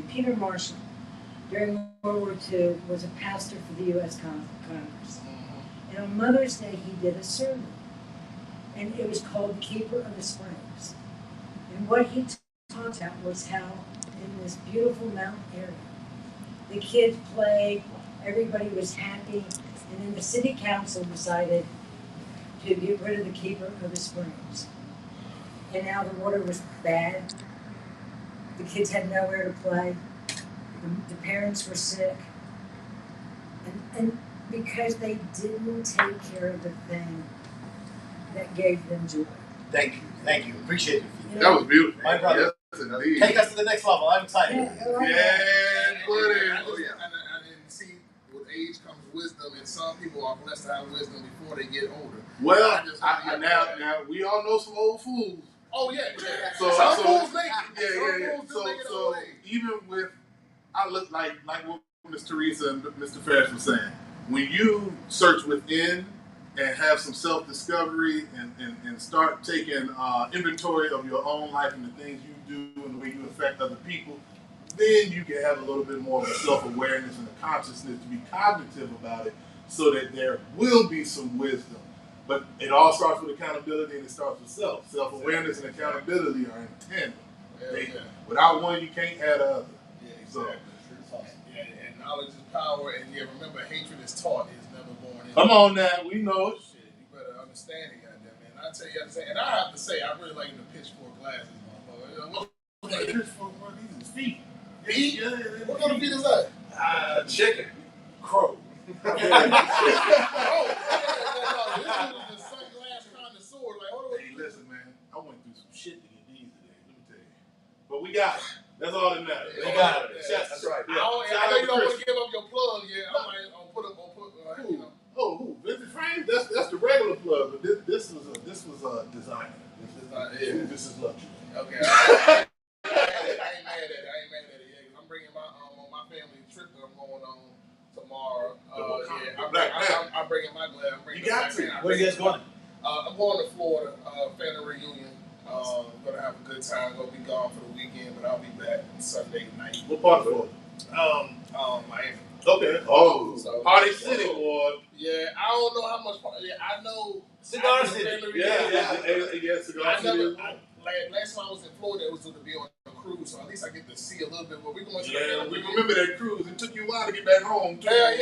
Peter Marshall, during World War II, was a pastor for the U.S. Congress. And on Mother's Day, he did a sermon. And it was called Keeper of the Springs. And what he talked about was how in this beautiful mountain area, the kids played, everybody was happy, and then the city council decided to get rid of the Keeper of the Springs. And now the water was bad. The kids had nowhere to play. The parents were sick. And because they didn't take care of the thing that gave them joy. Thank you. Appreciate it. That was beautiful. My brother. Yes, indeed. Take us to the next level. I'm excited. Yeah, buddy. And see, with age comes wisdom, and some people are blessed to have wisdom before they get older. Well, now we all know some old fools. Oh yeah. So some fools make it. Yeah. Some fools do make it So even with, I look like what Miss Teresa and Mr. Ferris was saying, when you search within and have some self-discovery and start taking inventory of your own life and the things you do and the way you affect other people, then you can have a little bit more of a self-awareness and a consciousness to be cognitive about it so that there will be some wisdom. But it all starts with accountability and it starts with self. Self-awareness and accountability are in tandem. Without one, you can't have the other. Yeah, exactly. So, and knowledge is power, and remember, hatred is taught, is never born in. Come on now, we know it. Shit, you better understand it, goddamn, man. I tell you, and I have to say, I really like the pitchfork glasses, motherfucker. Pitchfork, these is feet. Feet? Yeah. What kind of feet is that? Chicken. Crow. Oh, this is the sunglass connoisseur. Like, hey, listen, man, I went through some shit to get these today. Let me tell you. But we got it. That's all that matters. We got it. That's right. Yeah. I know you don't want to give up your plug yet. I'll put who? Vincent Frames? That's the regular plug, but this was a designer. This is luxury. Okay. I ain't mad at it. Yeah, I'm bringing my family trip that I'm going on tomorrow. I'm bringing my glad. You got to. Where are you guys going? I'm going to Florida. Family reunion. Gonna have a good time. Gonna be gone for the weekend, but I'll be back Sunday night. What part of Florida? Miami. Okay. Oh, so, Party City, boy. Yeah, I don't know how much. I know Cigar City. Yeah, Cigar City. Last time I was in Florida, it was to be on a cruise, so at least I get to see a little bit. What we going to? Yeah, we remember that cruise. It took you a while to get back home, too. Yeah.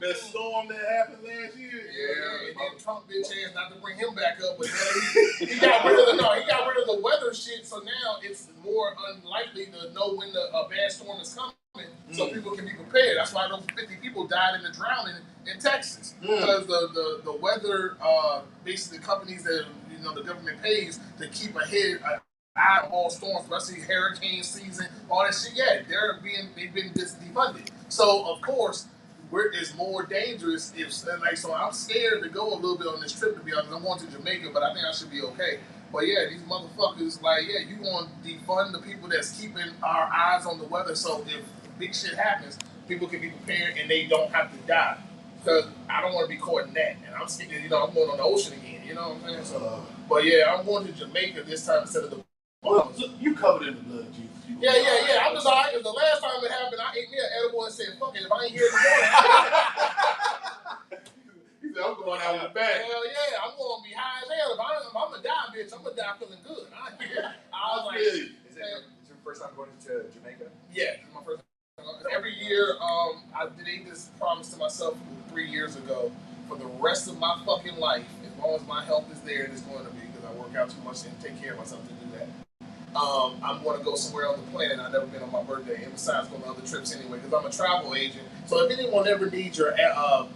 That storm that happened last year. Yeah, and then Trump bitch ass, not to bring him back up, but he got rid of the weather shit. So now it's more unlikely to know when a bad storm is coming, so people can be prepared. That's why those 50 people died in the drowning in Texas because the weather, basically companies that the government pays to keep ahead eye on all storms, especially hurricane season, all that shit. Yeah, they've been defunded. So of course, it's more dangerous so I'm scared to go a little bit on this trip, to be honest. I'm going to Jamaica, but I think I should be okay. But yeah, these motherfuckers, you want to defund the people that's keeping our eyes on the weather, so if big shit happens, people can be prepared and they don't have to die. Because I don't want to be caught in that. And I'm sticking, I'm going on the ocean again, you know what I'm saying? So, but yeah, I'm going to Jamaica this time instead of the... Well, you covered in the blood of Jesus. Yeah. I'm just alright, because the last time it happened, I ate me an edible and said, fuck it, if I ain't here in the morning. He said, I'm going out with the bag. Hell yeah, I'm going to be high as hell. If I'm going to die, bitch, I'm going to die feeling good. I was like... Is it your first time going to Jamaica? Yeah, it's my first time. Every year, I made this promise to myself 3 years ago. For the rest of my fucking life, as long as my health is there, and it's going to be, because I work out too much and take care of myself to do that. I'm going to go somewhere on the planet I've never been on my birthday, and besides going on other trips anyway, because I'm a travel agent. So if anyone ever needs your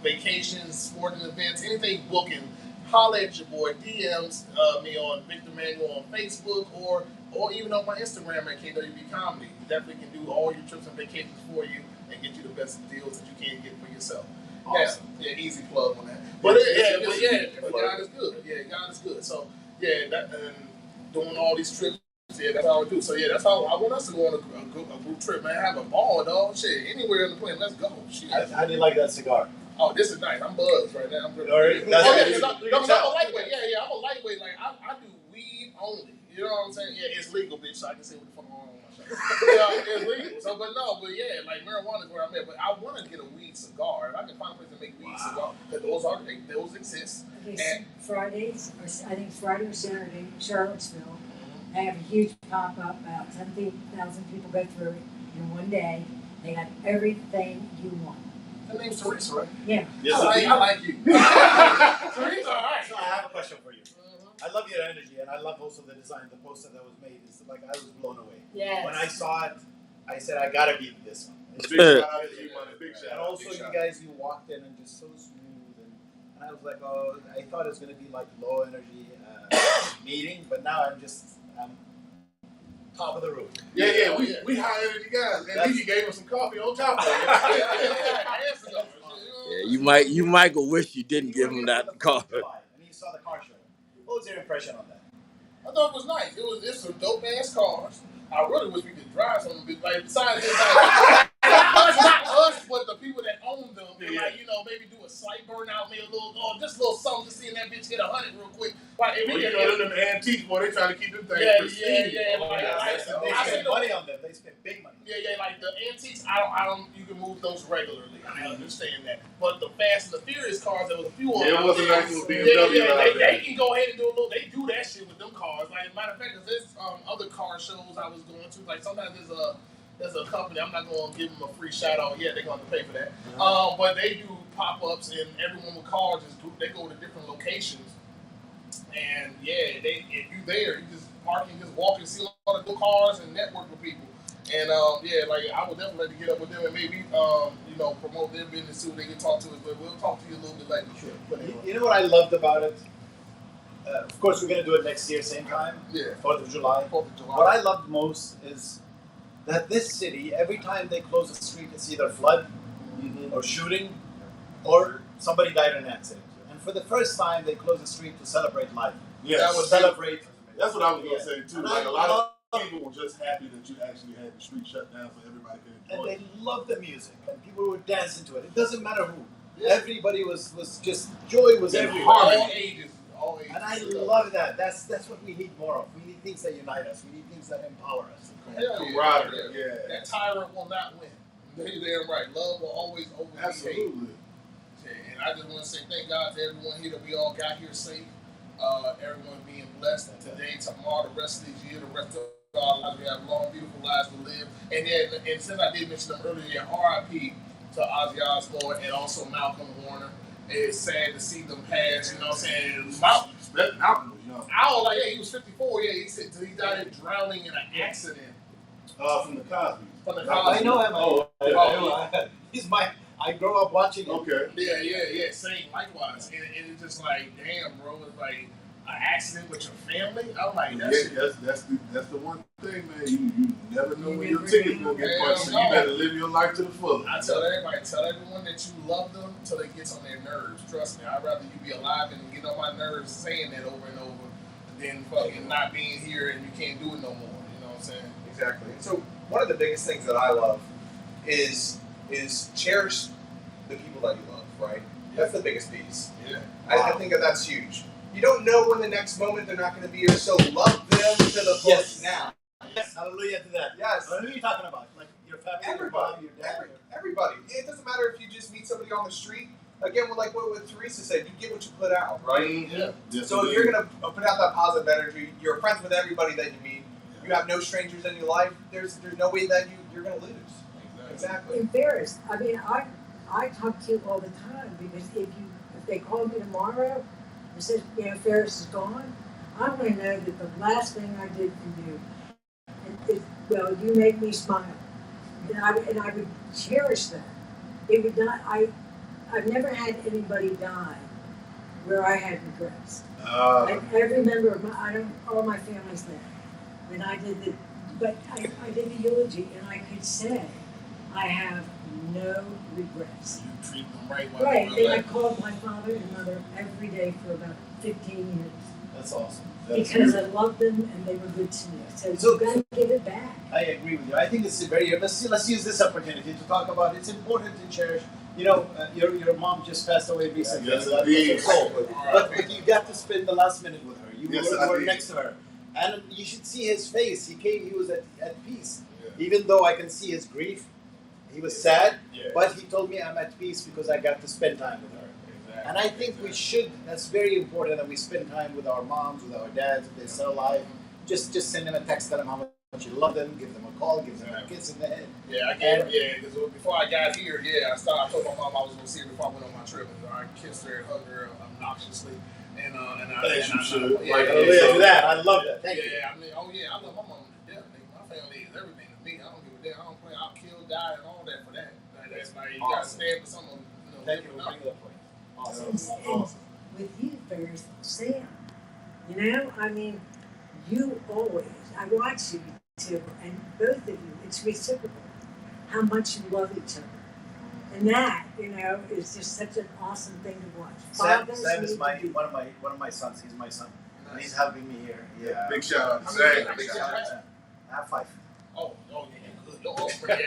vacations, sporting events, anything booking, holla at your boy. DMs me on Victor Manuel on Facebook or even on my Instagram at KWB Comedy. You definitely can do all your trips and vacations for you and get you the best deals that you can get for yourself. Awesome. Yeah, easy plug on that. But God is good. Yeah, God is good. So and doing all these trips. Yeah, that's how I do. So yeah, that's how I want us to go on a group trip, man. Have a ball, dog. Shit, anywhere on the planet. Let's go. Shit. I didn't like that cigar. Oh, this is nice. I'm buzzed right now. I'm all right. I'm a lightweight. Yeah. I'm a lightweight. Like I do weed only. You know what I'm saying? Yeah, it's legal, bitch. So I can say what the fuck I'm on my show. Yeah, it's legal. So, but yeah, like marijuana is where I'm at. But I want to get a weed cigar. If I can find a place to make weed cigar, because those exist. Okay, Fridays, or I think it's Friday or Saturday, Charlottesville. They have a huge pop up. About 10,000 people go through it in one day. They got everything you want. Her name's Teresa, right? Yeah. Yes, I like you. Teresa, all right. So I have a question for you. I love your energy, and I love also the design. The poster that was made is like I was blown away. Yes. When I saw it, I said I gotta be this one. It's Big shout out to you, man. Big shout and out. also you guys, you walked in and just so smooth, and I was like, oh, I thought it was gonna be like low energy meeting, but now I'm top of the roof. Yeah, we high energy guys. And you gave us some coffee on top of it. Yeah, you might go wish you didn't give him that car. And you saw the car show. What was your impression on that? I thought it was nice. It's some dope ass cars. I really wish we could drive some of it. Like besides this, like, not us, but the people that own them. And, like, maybe do a slight burnout, maybe just a little something, just seeing that bitch hit 100 real quick. Like, Them antiques, boy, they trying to keep them things pristine. They spend money on them. They spend big money. Yeah, like the antiques, I don't. You can move those regularly. I understand that. But the Fast and the Furious cars, there was a few of them. It wasn't like it was BMW. They can go ahead and do a little. They do that shit with them cars. Like, matter of fact, there's other car shows I was going to. Like sometimes there's a company. I'm not going to give them a free shout out yet. They're going to have to pay for that. But they do pop ups, and everyone with cars they go to different locations. And yeah, if you there, you just park and just walk and see a lot of good cars and network with people. And like I would definitely like to get up with them and maybe promote their business, see what they can talk to us. But we'll talk to you a little bit later. Sure. But anyway. You know what I loved about it? Of course, we're gonna do it next year, same time. Yeah. 4th of July. 4th of July. What I loved most is that this city, every time they close a street, it's either flood or shooting, or somebody died in an accident. And for the first time, they closed the street to celebrate life. Yeah, That was celebrate. That's what I was gonna say too. And Like I a lot love- of people were just happy that you actually had the street shut down so everybody could And enjoy they it. loved the music, and people would dance into it. It doesn't matter who. Yeah. Everybody was just joy was And everywhere. harmony. All ages. And I love that. That's what we need more of. We need things that unite us. We need things that empower us. Hell Camaraderie, yeah. That tyrant will not win. You're damn right. Love will always overtake hate. Absolutely. And I just want to say thank God to everyone here that we all got here safe. Everyone being blessed today, tomorrow, the rest of this year, the rest of our lives. We have long, beautiful lives to live. And since I did mention them earlier, RIP to Ozzy Osbourne and also Malcolm Warner. It's sad to see them pass, you know what I'm saying? Malcolm was young. I was like, he was 54. Yeah, he died drowning in an accident. From the Cosby. From the I know him. Oh, He's my. I grew up watching him. okay. Yeah. Same, likewise. And it's just like, damn, bro. It's like an accident with your family. I'm like, That's the one thing, man. You never know when your ticket's gonna get punched. So you better live your life to the fullest. I tell everyone that you love them till it gets on their nerves. Trust me, I'd rather you be alive and get on my nerves saying that over and over than fucking not being here and you can't do it no more. You know what I'm saying? Exactly. So one of the biggest things that I love is cherish the people that you love, right? That's the biggest piece. Yeah. I think that's huge. You don't know when the next moment they're not going to be here, so love them to the fullest now. Yes. Hallelujah to that. Yes. Who are you talking about? Like your family, your mom, your dad. Everybody. It doesn't matter if you just meet somebody on the street. Again, like what Teresa said, you get what you put out, right? Yeah. Yes, So if indeed. you're going to put out that positive energy, you're friends with everybody that you meet, you have no strangers in your life, there's no way that you're going to lose. Exactly. Embarrassed. I mean, I talk to you all the time because if they call me tomorrow and says, Ferris is gone, I want to know that the last thing I did for you is, you make me smile. And I would cherish that. It would not, I've never had anybody die where I had regrets. Every member of all my family's there. And I did but I did the eulogy and I could say, I have no regrets. You treat them right. Right, and I called my father and mother every day for about 15 years. That's awesome. Because I loved them and they were good to me. So you got to give it back. I agree with you. I think it's very. Let's use this opportunity to talk about. It's important to cherish. Your mom just passed away recently. Yes, indeed. But you got to spend the last minute with her. You were Yes, next to her, And you should see his face. He came. He was at peace. Yeah. Even though I can see his grief, he was sad. Yeah. But he told me I'm at peace because I got to spend time with her. Exactly. And I think we should. That's very important that we spend time with our moms, with our dads, if they're still alive. Just send them a text, tell them how much you love them, give them a call, give them a kiss in the head. Yeah, I gave because before I got here, I told my mom I was gonna see her before I went on my trip, and I kissed her and hugged her obnoxiously, and As you should. Like, do that. I love that. Thank you. I mean, I love my mom to death. Nigga. My family is everything to me. I don't give a damn. I don't play. I'll kill, die, and all that for that. That's like you gotta stand for someone. Thank you for bringing that point. Awesome. With you, there's Sam. You know, I mean, you always, I watch you two, and both of you, it's reciprocal how much you love each other. And that, you know, is just such an awesome thing to watch. Sam Fathers is need to do- one of my sons. He's my son. And he's helping me here. Yeah. Big shout out to How many Sam. kids? Big shout out to Sam. I have 5. Oh, yeah, good. Don't overspread that.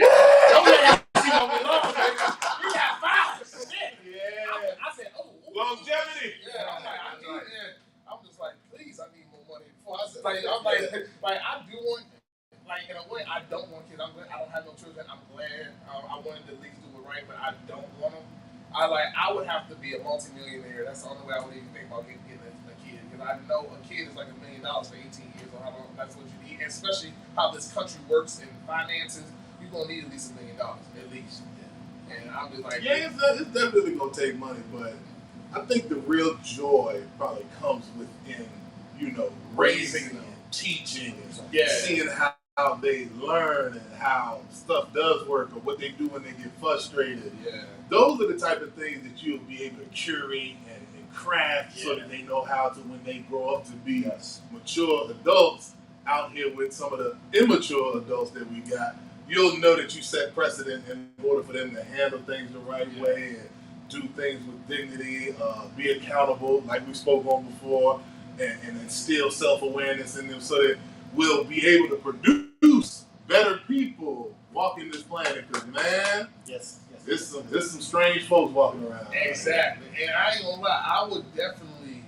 Don't let that see on me long, baby. You got 5. Shit. Yeah. I said, oh. Longevity. Yeah, I'm like, I need it. I'm just like, please, I need more money. Before I said, like, I do want, like, in a way, I don't want kids. I don't have no children. I'm glad. I wanted to at least do it right, but I don't want them. I would have to be a multimillionaire. That's the only way I would even think about getting a kid. Because I know a kid is like $1 million for 18 years or how long. That's what you need. And especially how this country works in finances, you're gonna need at least $1 million, at least. Yeah. And I'm just like, Yeah, it's definitely gonna take money, but I think the real joy probably comes within, raising them, teaching, and seeing how they learn and how stuff does work or what they do when they get frustrated. yeah. Those are the type of things that you'll be able to curate and craft so that they know how to, when they grow up, to be mature adults out here with some of the immature adults that we got. You'll know that you set precedent in order for them to handle things the right way and do things with dignity, be accountable, like we spoke on before, and instill self-awareness in them so that we'll be able to produce better people walking this planet. Because, man, there's some strange folks walking around. Exactly. And I ain't gonna lie, I would definitely,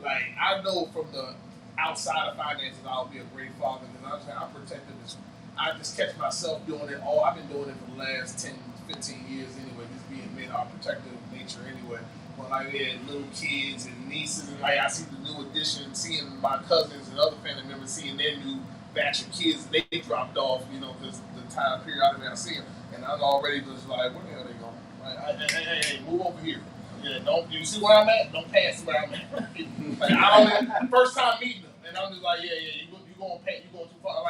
I know from the outside of finances, I'll be a great father because I'm protected this. I just catch myself doing it all. I've been doing it for the last 10, 15 years anyway, just being made our protective nature anyway. When I had little kids and nieces, and I see the new addition, seeing my cousins and other family members, seeing their new batch of kids, they dropped off, because the time period I see them, and I'm already just like, where the hell they going? Hey, move over here. Yeah, don't you see where I'm at? Don't pass where I'm at. I don't. First time meeting them, and I'm just like, you going too far.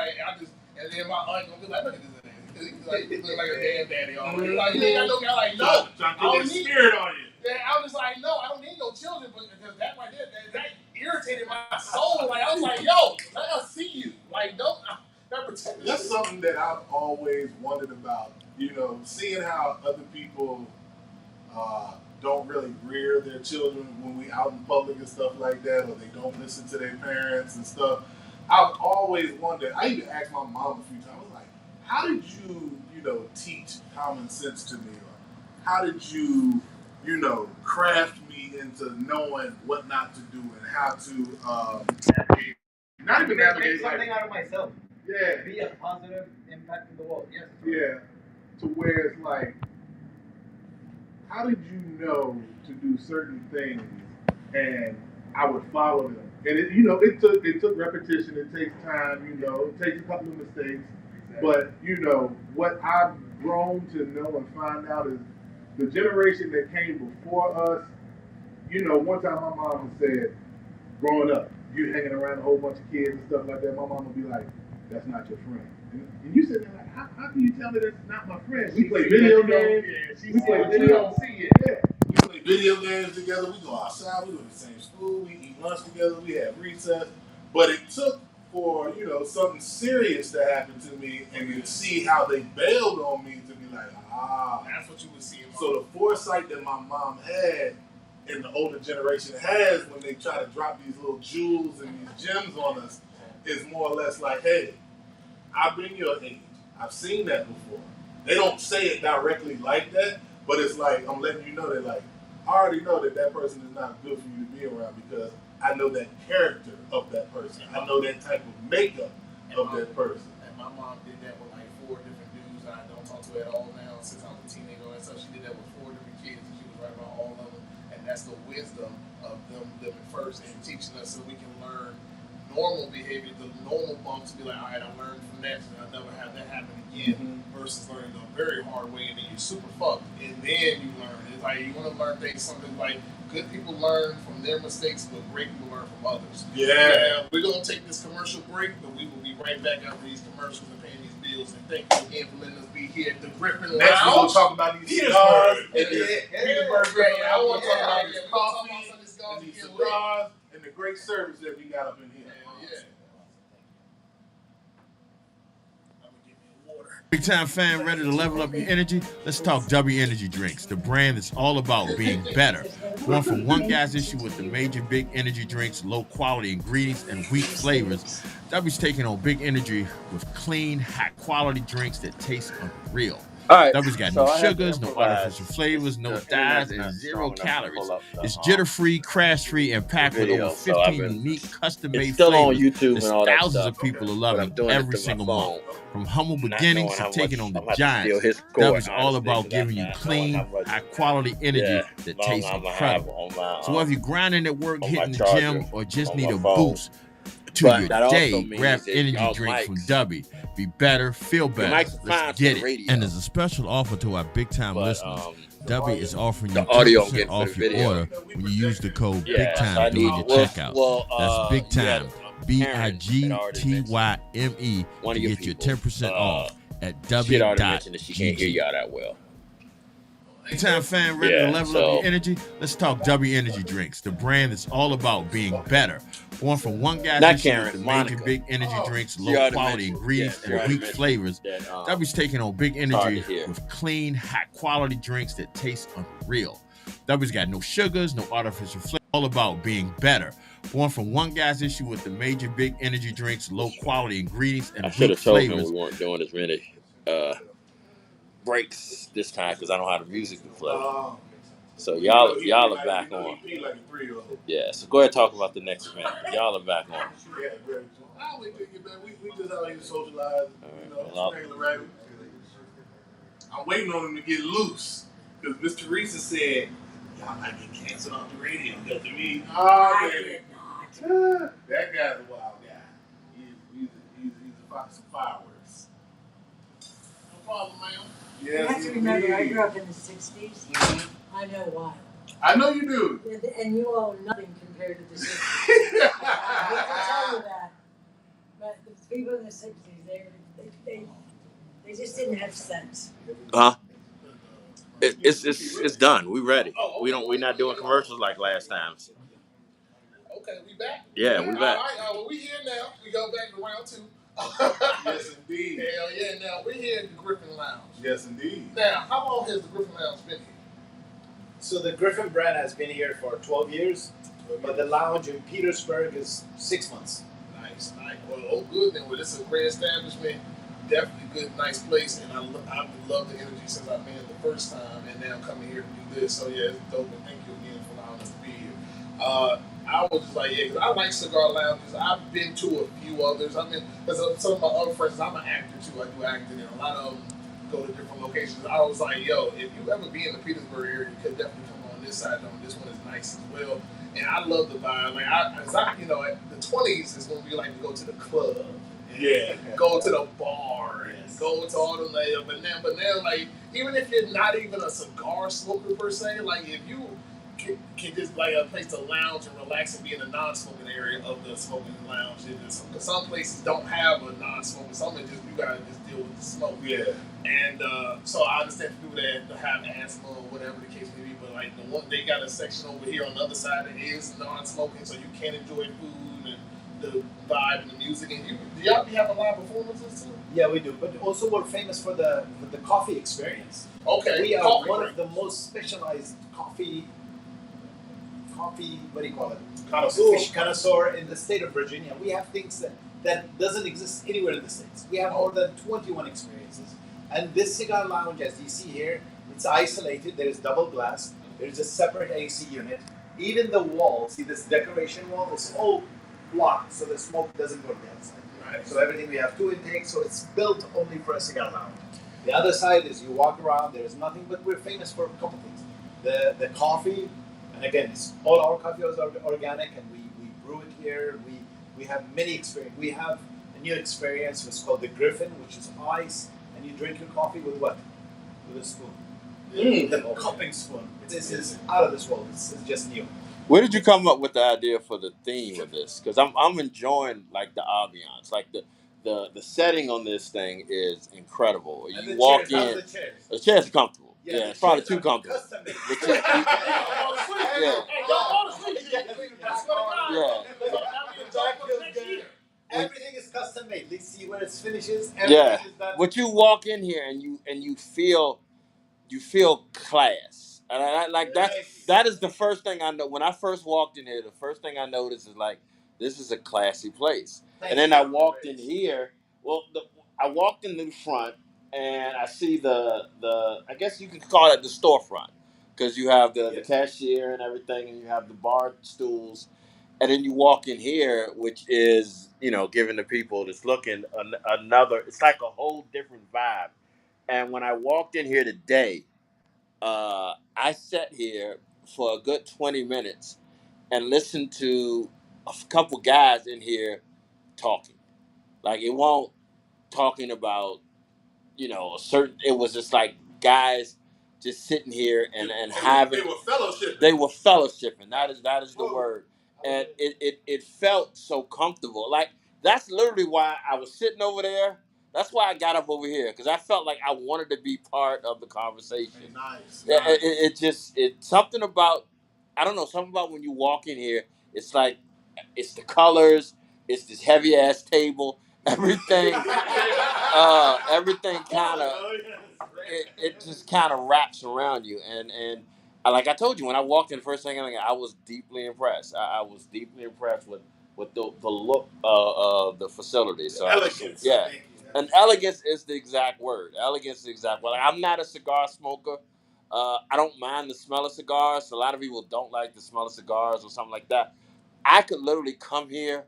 And then my aunt gonna be like, look at this thing. He look like a damn daddy already. Like, you ain't got no guy like, no. Trying to get that spirit on you. Yeah, I was like, no, I don't need no children, but because that right there, that irritated my soul. Like, I was like, yo, let us see you. Like, don't. That's something that I've always wondered about. Seeing how other people don't really rear their children when we out in public and stuff like that, or they don't listen to their parents and stuff. I've always wondered. I even asked my mom a few times. I was like, how did you, teach common sense to me? Or how did you, craft me into knowing what not to do and how to navigate? Not even navigate. Make something out of myself. Yeah. Be a positive impact in the world. Yes. Yeah. To where it's like, how did you know to do certain things and I would follow them? And it took repetition. It takes time. It takes a couple of mistakes. Exactly. But what I've grown to know and find out is the generation that came before us. One time my mom said, growing up, you hanging around a whole bunch of kids and stuff like that. My mom would be like, "That's not your friend." And you sit there like, how can you tell me that's not my friend? We play video games. We play video. We play video games together. We go outside. We go to the same school. We eat lunch together. We have recess. But it took for something serious to happen to me, and then see how they bailed on me to be like, that's what you would see. So the foresight that my mom had and the older generation has when they try to drop these little jewels and these gems on us is more or less like, hey, I've been your age. I've seen that before. They don't say it directly like that, but it's like I'm letting you know that, like, I already know that person is not good for you to be around because I know that character of that person. I know that type of makeup of that person. And my mom did that with like 4 different dudes I don't talk to at all now since I was a teenager. And so she did that with 4 different kids, and she was right about all of them. And that's the wisdom of them living first and teaching us so we can learn normal behavior, the normal bumps, to be like, all right, I learned from that, so I'll never have that happen again, versus learning the very hard way, and then you're super fucked, and then you learn. It's like you want to learn things, something like good people learn from their mistakes, but great people learn from others. Yeah. We're going to take this commercial break, but we will be right back after these commercials and paying these bills, and thank you again for letting us be here at the Griffin Next, we're going Lounge. to talk about these cigars. Petersburg Griffin. I want to talk about this coffee, and these cigars, and the great service that we got up in here. Yeah. Big time fan, ready to level up your energy? Let's talk W Energy Drinks, the brand that's all about being better. Going from one guy's issue with the major big energy drinks, low quality ingredients, and weak flavors, W's taking on big energy with clean, high quality drinks that taste unreal. All right, W's got no sugars, no artificial flavors, no dyes, and 0 calories. It's jitter-free, crash-free, and packed with over 15 unique custom-made still on flavors. YouTube There's and all that thousands stuff, of people are but loving I'm doing it every through my single phone. month. From humble Not beginnings knowing to how taking much on the I'm gonna have to steal giants, his score W's in all order to about make giving you that clean, how much high-quality energy that long tastes I'm gonna have incredible. on my, So whether you're grinding at work, on my hitting the charger, gym, or just on need my a phone. boost to But your that also day, means grab that energy y'all drink from mics- W. Be better, feel better. mics fine Let's for get the it. radio. And there's a special offer to our big-time But, listeners. W is offering you the audio I'm 10% getting for off the your video. order when you use the code Yeah, so I BIGTIME during need- your checkout. well, That's Big Time, Karen had already BIGTYME, one to of your get your people, 10% off at She had already mentioned that she can't hear W.GG. y'all that well. Big time fan, ready Yeah, to level up your energy? Let's talk W Energy Drinks, the brand that's all about being better. Going from one guy's Not issue Karen, with the Monica. major big energy drinks, She low already quality mentioned- ingredients, yeah, she already and weak mentioned flavors. that, W's taking on big hard to energy hear. with clean, high quality drinks that taste unreal. W's got no sugars, no artificial flavor, all about being better. Going from one guy's issue with the major big energy drinks, low quality ingredients, and I should weak have told him flavors. we weren't doing as many breaks this time because I know how the music can play. So y'all are back on. Yeah, so go ahead and talk about the next event. Y'all are back on. We just out here socializing, Well, regular right? I'm waiting on him to get loose because Miss Teresa said, y'all might get canceled off the radio because of me. I baby. did not. That guy's a wild guy. He's a fox of fireworks. No problem, ma'am. You Yes, have to remember, I indeed. grew up in the 60s. Mhm. I know why. I know you do. And you owe nothing compared to the 60s. I hate to tell you that. But the people in the 60s, they just didn't have sense. It's done. We ready. We're not doing commercials like last time. Okay, we back? Yeah, we back. All right, well, we here now. We go back to round 2. Yes, indeed. Hell yeah, now we're here at the Griffin Lounge. Yes, indeed. Now, how long has the Griffin Lounge been here? So the Griffin brand has been here for 12 years, but the lounge in Petersburg is 6 months. Nice. Well, oh, good then. Well, this is a great establishment. Definitely good, nice place, and I've loved the energy since I've been here the first time, and now coming here to do this. So yeah, it's dope, and thank you again for allowing us to be here. I was just like, yeah, because I like cigar lounges. I've been to a few others. I mean, because some of my other friends, I'm an actor too. I do acting, and a lot of them go to different locations. I was like, yo, if you ever be in the Petersburg area, you could definitely come on this side. This one is nice as well, and I love the vibe. Like, the 20s is gonna be like to go to the club, and go to the bar, and go to all the layup. But now, like, even if you're not even a cigar smoker per se, like if you can just like a place to lounge and relax and be in the non-smoking area of the smoking lounge. Because some places don't have a non-smoking. Some just you gotta just deal with the smoke. Yeah. And so I understand people that have asthma or whatever the case may be, but like the one they got a section over here on the other side that is non-smoking, so you can enjoy food and the vibe and the music. And do y'all be having live performances too? Yeah, we do. But also we're famous for the coffee experience. Okay. We are coffee one break. of the most specialized coffee, what do you call it? Connoisseur. Fish connoisseur in the state of Virginia. We have things that doesn't exist anywhere in the States. We have more than 21 experiences. And this cigar lounge, as you see here, it's isolated. There is double glass. There is a separate AC unit. Even the wall, see this decoration wall, is all blocked, so the smoke doesn't go to the outside. Nice. So everything, we have 2 intakes, so it's built only for a cigar lounge. The other side is you walk around, there's nothing, but we're famous for a couple things. The coffee, and again, all our coffee is organic, and we brew it here. We have many experience. We have a new experience, it's called the Griffin, which is ice, and you drink your coffee with what? With a spoon. The cupping spoon. This is out of this world. It's just new. Where did you come up with the idea for the theme of this? Because I'm enjoying like the ambiance, like the setting on this thing is incredible. And You the walk chairs, in, how's the chairs? the chair's comfortable. Yeah, Yeah, the it's probably chairs too are comfortable. custom made. The chair- Hey, y'all fall asleep. Yeah. Hey, y'all fall asleep. I swear to God. Yeah. That's what I'm gonna talk about next year. Everything is custom made. Let's see where it finishes. Yeah, Everything is done. but you walk in here and you feel class, and I like that. That is the first thing I know. When I first walked in here, the first thing I noticed is like this is a classy place. And then I walked in here. Well, I walked in the front, and I see the I guess you can call it the storefront, because you have the cashier and everything, and you have the bar stools, and then you walk in here, which is giving the people that's looking another. It's like a whole different vibe. And when I walked in here today, I sat here for a good 20 minutes and listened to a couple guys in here talking. Like, it won't talking about, a certain, it was just like guys just sitting here and having. They were fellowshipping. They were fellowshipping. That is the word. And it felt so comfortable. Like, that's literally why I was sitting over there. That's why I got up over here, because I felt like I wanted to be part of the conversation. Nice. It's something about, I don't know, something about when you walk in here, it's like, it's the colors, it's this heavy ass table, everything, everything kind of, it just kind of wraps around you. And like I told you, when I walked in, the first thing I was deeply impressed. I was deeply impressed with the look of the facility. So Elegance. yeah. And elegance is the exact word. Elegance is the exact word. Like, I'm not a cigar smoker. I don't mind the smell of cigars. A lot of people don't like the smell of cigars or something like that. I could literally come here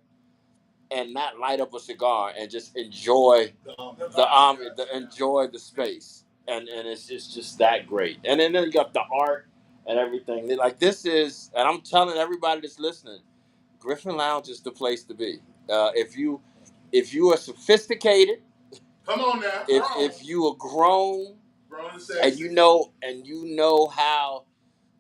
and not light up a cigar and just enjoy enjoy the space. And it's just that great. And then you got the art and everything. Like, this is, and I'm telling everybody that's listening, Griffin Lounge is the place to be. If you are sophisticated, come on now. if you are grown and sexy, and you know how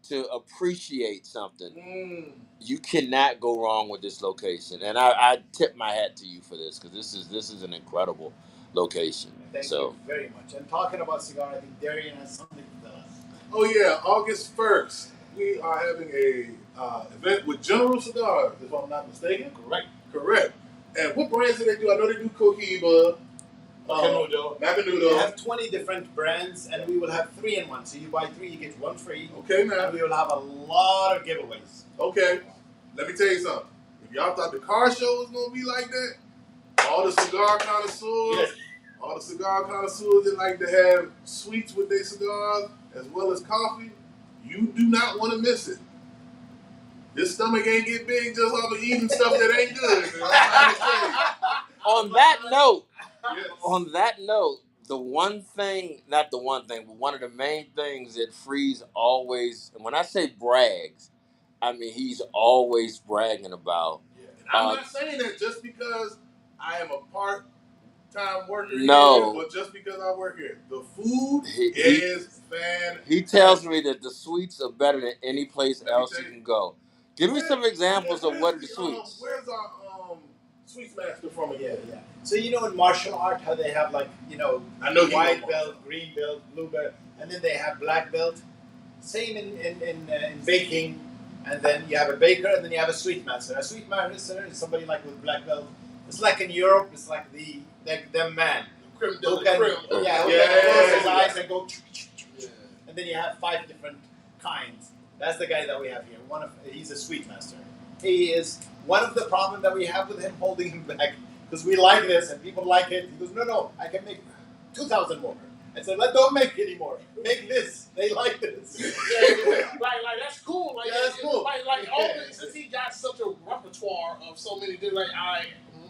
to appreciate something, you cannot go wrong with this location. And I tip my hat to you for this, because this is an incredible location. Thank you very much. And talking about cigar, I think Darian has something to tell us. Oh yeah, August 1st, we are having a event with General Cigars, if I'm not mistaken. Correct. And what brands do they do? I know they do Cohiba, Macanudo. We have 20 different brands, and we will have 3-in-1. So you buy 3, you get 1 free. Okay, man. And we will have a lot of giveaways. Okay. Let me tell you something. If y'all thought the car show was going to be like that, all the cigar connoisseurs that like to have sweets with their cigars as well as coffee, you do not want to miss it. This stomach ain't get big just off of eating stuff that ain't good. On that note, one of the main things that Freeze always, and when I say brags, I mean he's always bragging about. I'm not saying that just because I am a part-time worker here, but just because I work here. The food is fantastic. He tells me that the sweets are better than any place else you can go. Give me some examples of what are the sweets. Where's our sweets master from again? Yeah. So in martial art, how they have I know white belt, green belt, blue belt, and then they have black belt. Same in baking, and then you have a baker, and then you have a sweet master. A sweet master is somebody like with black belt. It's like in Europe, it's like the man who can close his eyes and go, and then you have 5 different kinds. That's the guy that we have here. He's a sweet master. He is one of the problems that we have with him, holding him back, because we like this and people like it. He goes, no, I can make 2,000 more. I said, don't make anymore. Make this. They like this. Like that's cool. Like Yeah, that's cool. Like all since he got such a repertoire of so many different.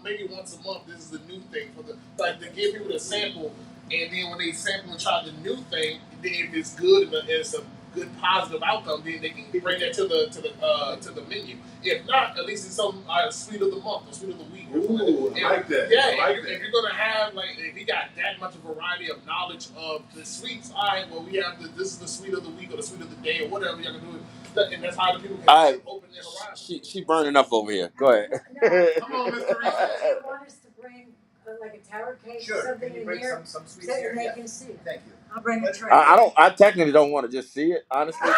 Maybe once a month this is the new thing for the to give people to sample, and then when they sample and try the new thing, then if it's good and it's a good positive outcome, then they can bring that to the menu. If not, at least it's some sweet of the month or sweet of the week. Ooh, I like that. Yeah, I like if you're gonna have if he got that much of a variety of knowledge of the sweets, all right, well we have this is the sweet of the week or the sweet of the day or whatever you're gonna do it, and that's how the people can open their horizons. She burning up over here. Go ahead. Come on, Mr. Reese. You want us to bring like a tower cake or Sure. something Can you in bring here some sweets so here? they Yeah. can see it? Thank you. I'll bring a tray. I technically don't want to just see it, honestly. Take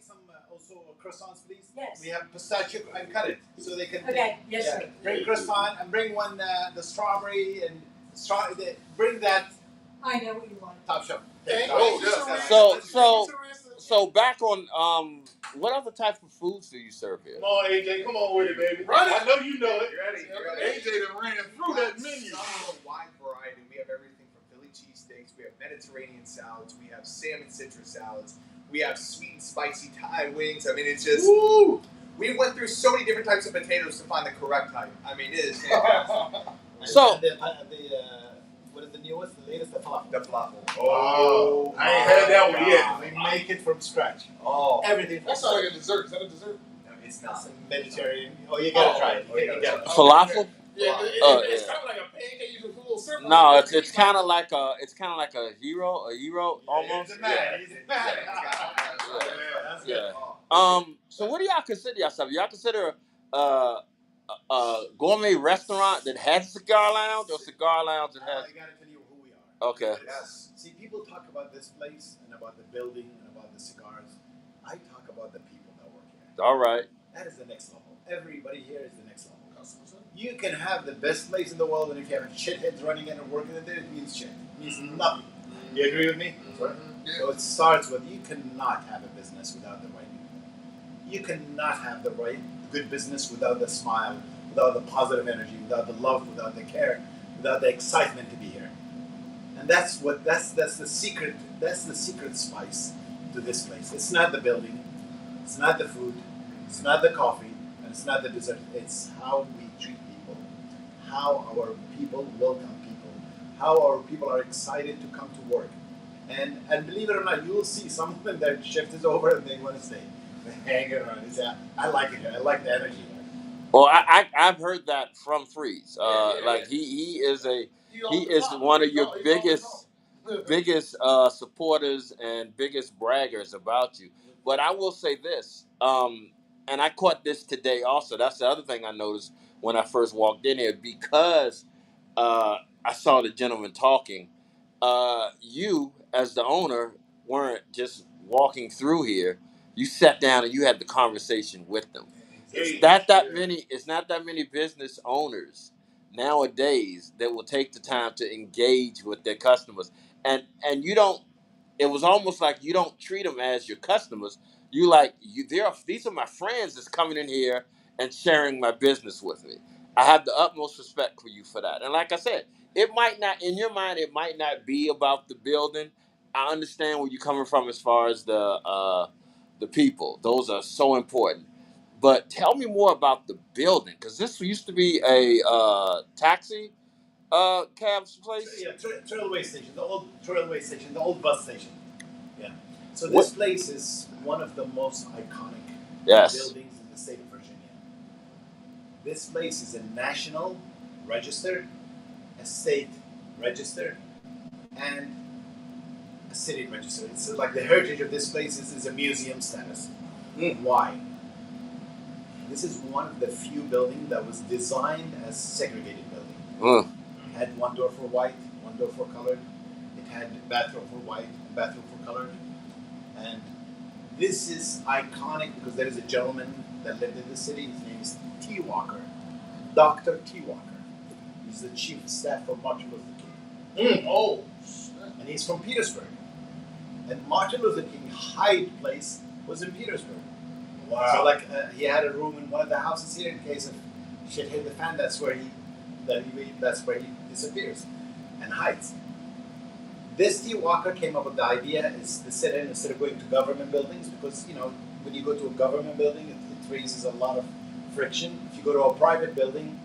some also croissants, please. Yes. We have pistachio. I cut it so they can. Okay, yes, Yeah. sir. Bring croissant and bring one the strawberry and bring that I know what you want. top shelf. Thank Oh, you yes. so much. So back on what other type of foods do you serve here? Come on, AJ. Come on with it, baby. Run it. I know you know it. Ready? AJ done ran through that menu. Such a wide variety. We have everything from Philly cheesesteaks. We have Mediterranean salads. We have salmon citrus salads. We have sweet and spicy Thai wings. I mean, it's just. Woo! We went through so many different types of potatoes to find the correct type. I mean, it is fantastic. So- What is the newest, the latest, the falafel? The falafel. Oh, I ain't had that one yet. We make it from scratch. Oh, Everything. That's not like a dessert. Is that a dessert? no, it's not. Mediterranean. Oh, you gotta try it. You gotta try it. Falafel? Yeah, Oh, it's yeah. kind of like a pancake. You can put a little syrup. No, it's kind of like a gyro almost. He's a man. Yeah. He's a man. That's Yeah. Oh. So what do y'all consider yourself? Y'all consider a gourmet restaurant that has a cigar lounge or cigar lounge that has? I gotta tell you who we are. Okay. Yes. See, people talk about this place and about the building and about the cigars. I talk about the people that work here. All right. That is the next level. Everybody here is the next level. You can have the best place in the world, and if you have shitheads running in and working in there, it means shit. It means nothing. You agree with me? So it starts with you cannot have a business without the right people. You cannot have the right good business without the smile, without the positive energy, without the love, without the care, without the excitement to be here. And that's the secret. That's the secret spice to this place. It's not the building, it's not the food, it's not the coffee, and it's not the dessert. It's how we treat people, how our people welcome people, how our people are excited to come to work. And believe it or not, you will see some of them their shift is over and they want to stay. They're hanging around. I like it here. I like the energy here. Well, I've heard that from Freeze. Yeah. He is one of your biggest supporters and biggest braggers about you. But I will say this, and I caught this today also. That's the other thing I noticed when I first walked in here because I saw the gentleman talking. You, as the owner, weren't just walking through here. You sat down and you had the conversation with them. It's not that many business owners nowadays that will take the time to engage with their customers. And you don't. It was almost like you don't treat them as your customers. These are my friends that's coming in here and sharing my business with me. I have the utmost respect for you for that. And like I said, it might not, in your mind, it might not be about the building. I understand where you're coming from as far as the people. Those are so important. But tell me more about the building, because this used to be a taxi cab place. Yeah, Trailway Station, the old Trailway Station, the old bus station. Yeah. So this place is one of the most iconic buildings in the state of Virginia. This place is a national register, a state register, and a city register. It's like the heritage of this place is a museum status. Why? This is one of the few buildings that was designed as segregated building. It had one door for white, one door for colored. It had a bathroom for white, a bathroom for colored. And this is iconic because there is a gentleman that lived in the city. His name is T. Walker, Dr. T. Walker. He's the chief of staff for Martin Luther King. And he's from Petersburg. And Martin Luther King Hyde Place was in Petersburg. Wow. So he had a room in one of the houses here in case of shit hit the fan. That's where he disappears. and Heights. This D. Walker came up with the idea is to sit in instead of going to government buildings because, when you go to a government building, it raises a lot of friction. If you go to a private building,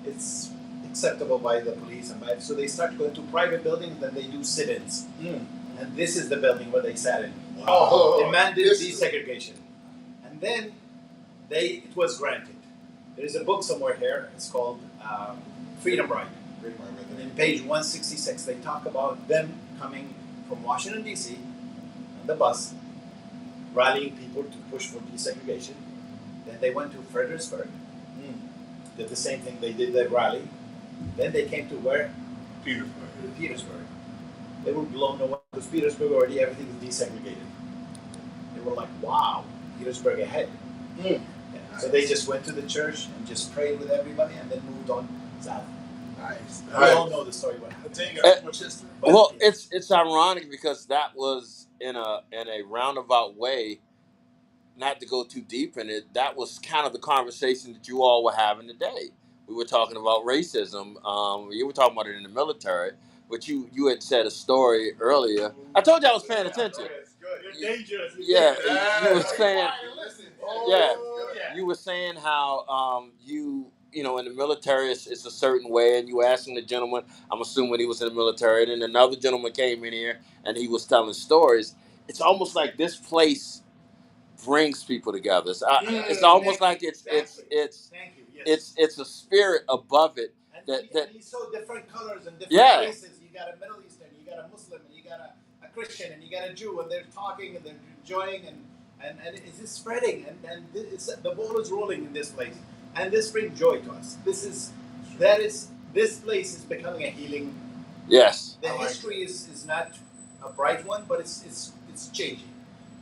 it's acceptable by the police so they start going to private buildings, then they do sit-ins. And this is the building where they sat in. Demanded desegregation. And then it was granted. There is a book somewhere here, it's called Freedom Ride. And in page 166, they talk about them coming from Washington, D.C., on the bus, rallying people to push for desegregation. Then they went to Fredericksburg, did the same thing, they did their rally. Then they came to where? Petersburg. They were blown away because Petersburg already everything was desegregated. They were like, wow, Petersburg ahead. Yeah. So they just went to the church and just prayed with everybody and then moved on south. Nice. We all know the story what happened. Well, it's ironic because that was in a roundabout way, not to go too deep in it, that was kind of the conversation that you all were having today. We were talking about racism. You were talking about it in the military, but you had said a story earlier. I told you I was paying attention. You're dangerous. Yeah, you were saying. Yeah, you were saying how in the military it's a certain way, and you were asking the gentleman. I'm assuming he was in the military, and then another gentleman came in here and he was telling stories. It's almost like this place brings people together. It's almost like it's a spirit above it And you saw different colors and different races. You got a Middle Eastern, you got a Muslim, and you got a Christian, and you got a Jew, and they're talking and they're enjoying, and it's just spreading, and the ball is rolling in this place, and this brings joy to us. This place is becoming a healing. Yes. The history is not a bright one, but it's changing.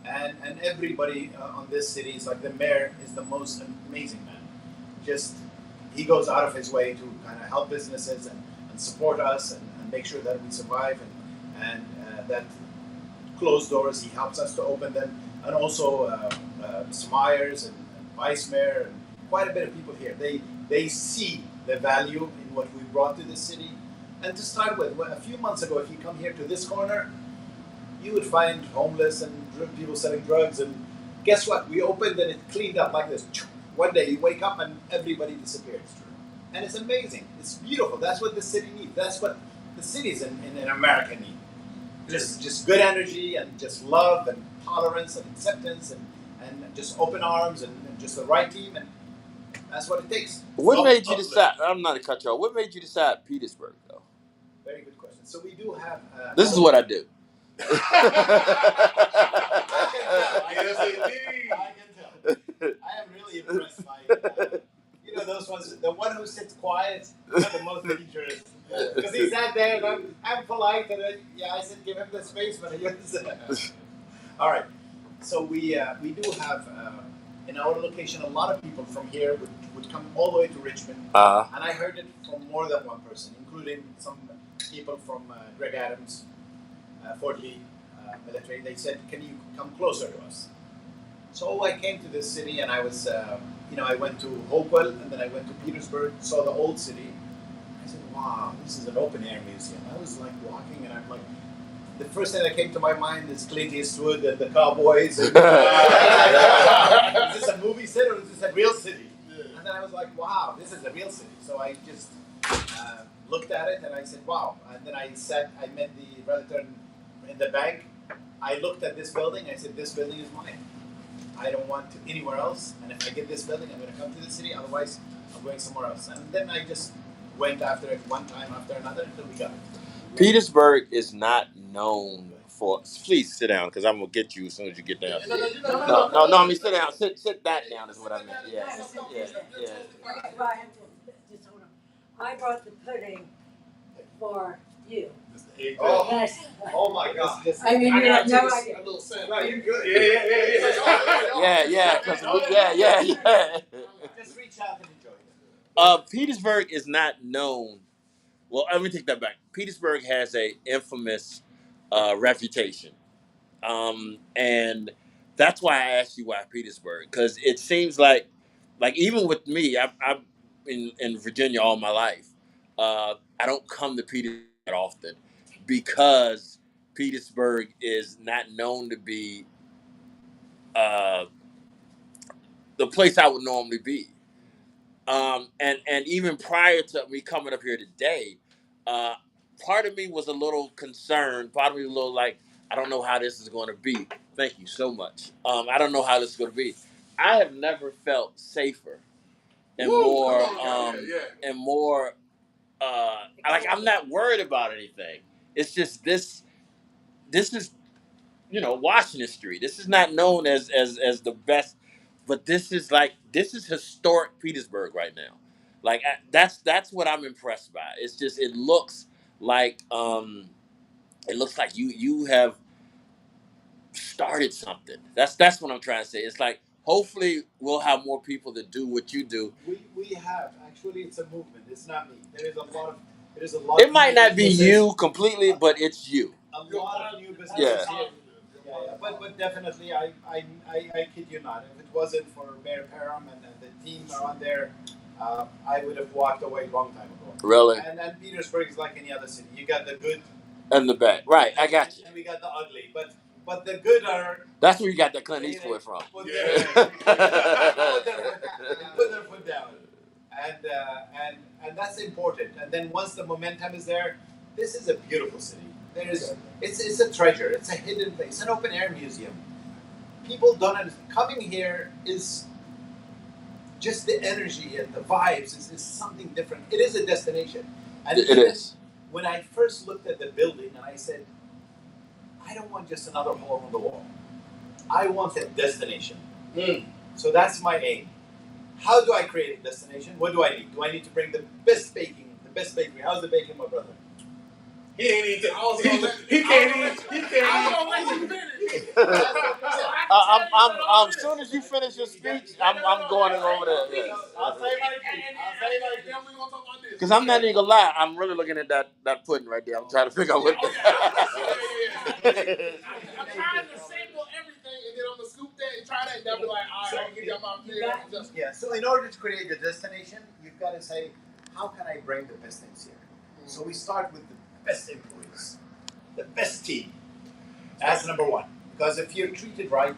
And everybody on this city is like the mayor is the most amazing man. Just he goes out of his way to kind of help businesses and support us and make sure that we survive and that closed doors he helps us to open them, and also Mr. Myers and Vice Mayor and quite a bit of people here. They see the value in what we brought to this city. And to start with, a few months ago, if you come here to this corner, you would find homeless and people selling drugs. And guess what? We opened and it cleaned up like this. One day you wake up and everybody disappears. And it's amazing. It's beautiful. That's what the city needs. That's what the cities in America need. Just good energy and just love and tolerance and acceptance and just open arms and just the right team. And that's what it takes. What made you decide? I'm not to cut you off. What made you decide Petersburg, though? Very good question. So we do have. This is what I do. I can tell. I am really impressed by those ones. The one who sits quiet is the most dangerous because he sat there and I'm polite and I said give him the space, but all right. So we do have in our location a lot of people from here would come all the way to Richmond, and I heard it from more than one person, including some people from Greg Adams, Fort Lee military. They said, "Can you come closer to us?" So I came to this city, and I was, I went to Hopewell, and then I went to Petersburg, saw the old city. I said, "Wow, this is an open air museum." I was like walking, and I'm like, the first thing that came to my mind is Clint Eastwood and the Cowboys. And, is this a movie set or is this a real city? And then I was like, "Wow, this is a real city." So I just looked at it, and I said, "Wow." And then I met the realtor in the bank. I looked at this building. I said, "This building is mine. I don't want to anywhere else. And if I get this building, I'm going to come to the city. Otherwise, I'm going somewhere else." And then I just went after it one time after another until we got it. Petersburg is not known for. Please sit down, because I'm gonna get you as soon as you get down. No. I mean, sit down. Sit that down is what I meant. Yeah. Ryan, just hold on. I brought the pudding for you. Oh my God! I mean, you have no idea. No, you're good. Yeah. Just reach out and enjoy it. Petersburg is not known. Well, let me take that back. Petersburg has a infamous reputation, and that's why I asked you why Petersburg, because it seems like even with me, I've been in Virginia all my life. I don't come to Petersburg that often. something because Petersburg is not known to be the place I would normally be. And even prior to me coming up here today, uh, part of me was a little concerned. Part of me was a little like, I don't know how this is going to be. Thank you so much. I don't know how this is going to be. I have never felt safer and more and more. Like I'm not worried about anything. It's just this. This is Washington Street. This is not known as the best, but this is historic Petersburg right now. Like that's what I'm impressed by. It's just it looks like you have started something. That's what I'm trying to say. It's like hopefully we'll have more people that do what you do. We have actually, it's a movement. It's not me. There is a lot. It might not be you completely, but it's you. A lot of new businesses Yeah. here. Yeah. But definitely, I kid you not. If it wasn't for Mayor Parham and the team around there, I would have walked away a long time ago. Really? And Petersburg is like any other city. You got the good and the bad. Right, I got you. And we got the ugly. But the good are. That's where you got that Clint Eastwood from. Put their foot down. And that's important. And then once the momentum is there, this is a beautiful city. It's a treasure. It's a hidden place. It's an open air museum. People don't understand. Coming here is just the energy and the vibes is something different. It is a destination. And it is. When I first looked at the building and I said, I don't want just another hole on the wall. I want a destination. So that's my aim. How do I create a destination? What do I need? Do I need to bring the best baking, the best bakery? How's the baking, my brother? He ain't even. He can't even. I'm gonna let you finish. As soon as you finish your speech, I'm going over there. Yes. I'll say my piece. Because I'm not even gonna lie, I'm really looking at that pudding right there. I'm trying to figure out what. I'm trying to sample everything, and then I'm gonna scoop that and try that, and they'll be like, all right, I'll give you my opinion. Yeah. So in order to create a destination, you've got to say, how can I bring the best things here? So we start with the best employees, the best team. That's number one. Because if you're treated right,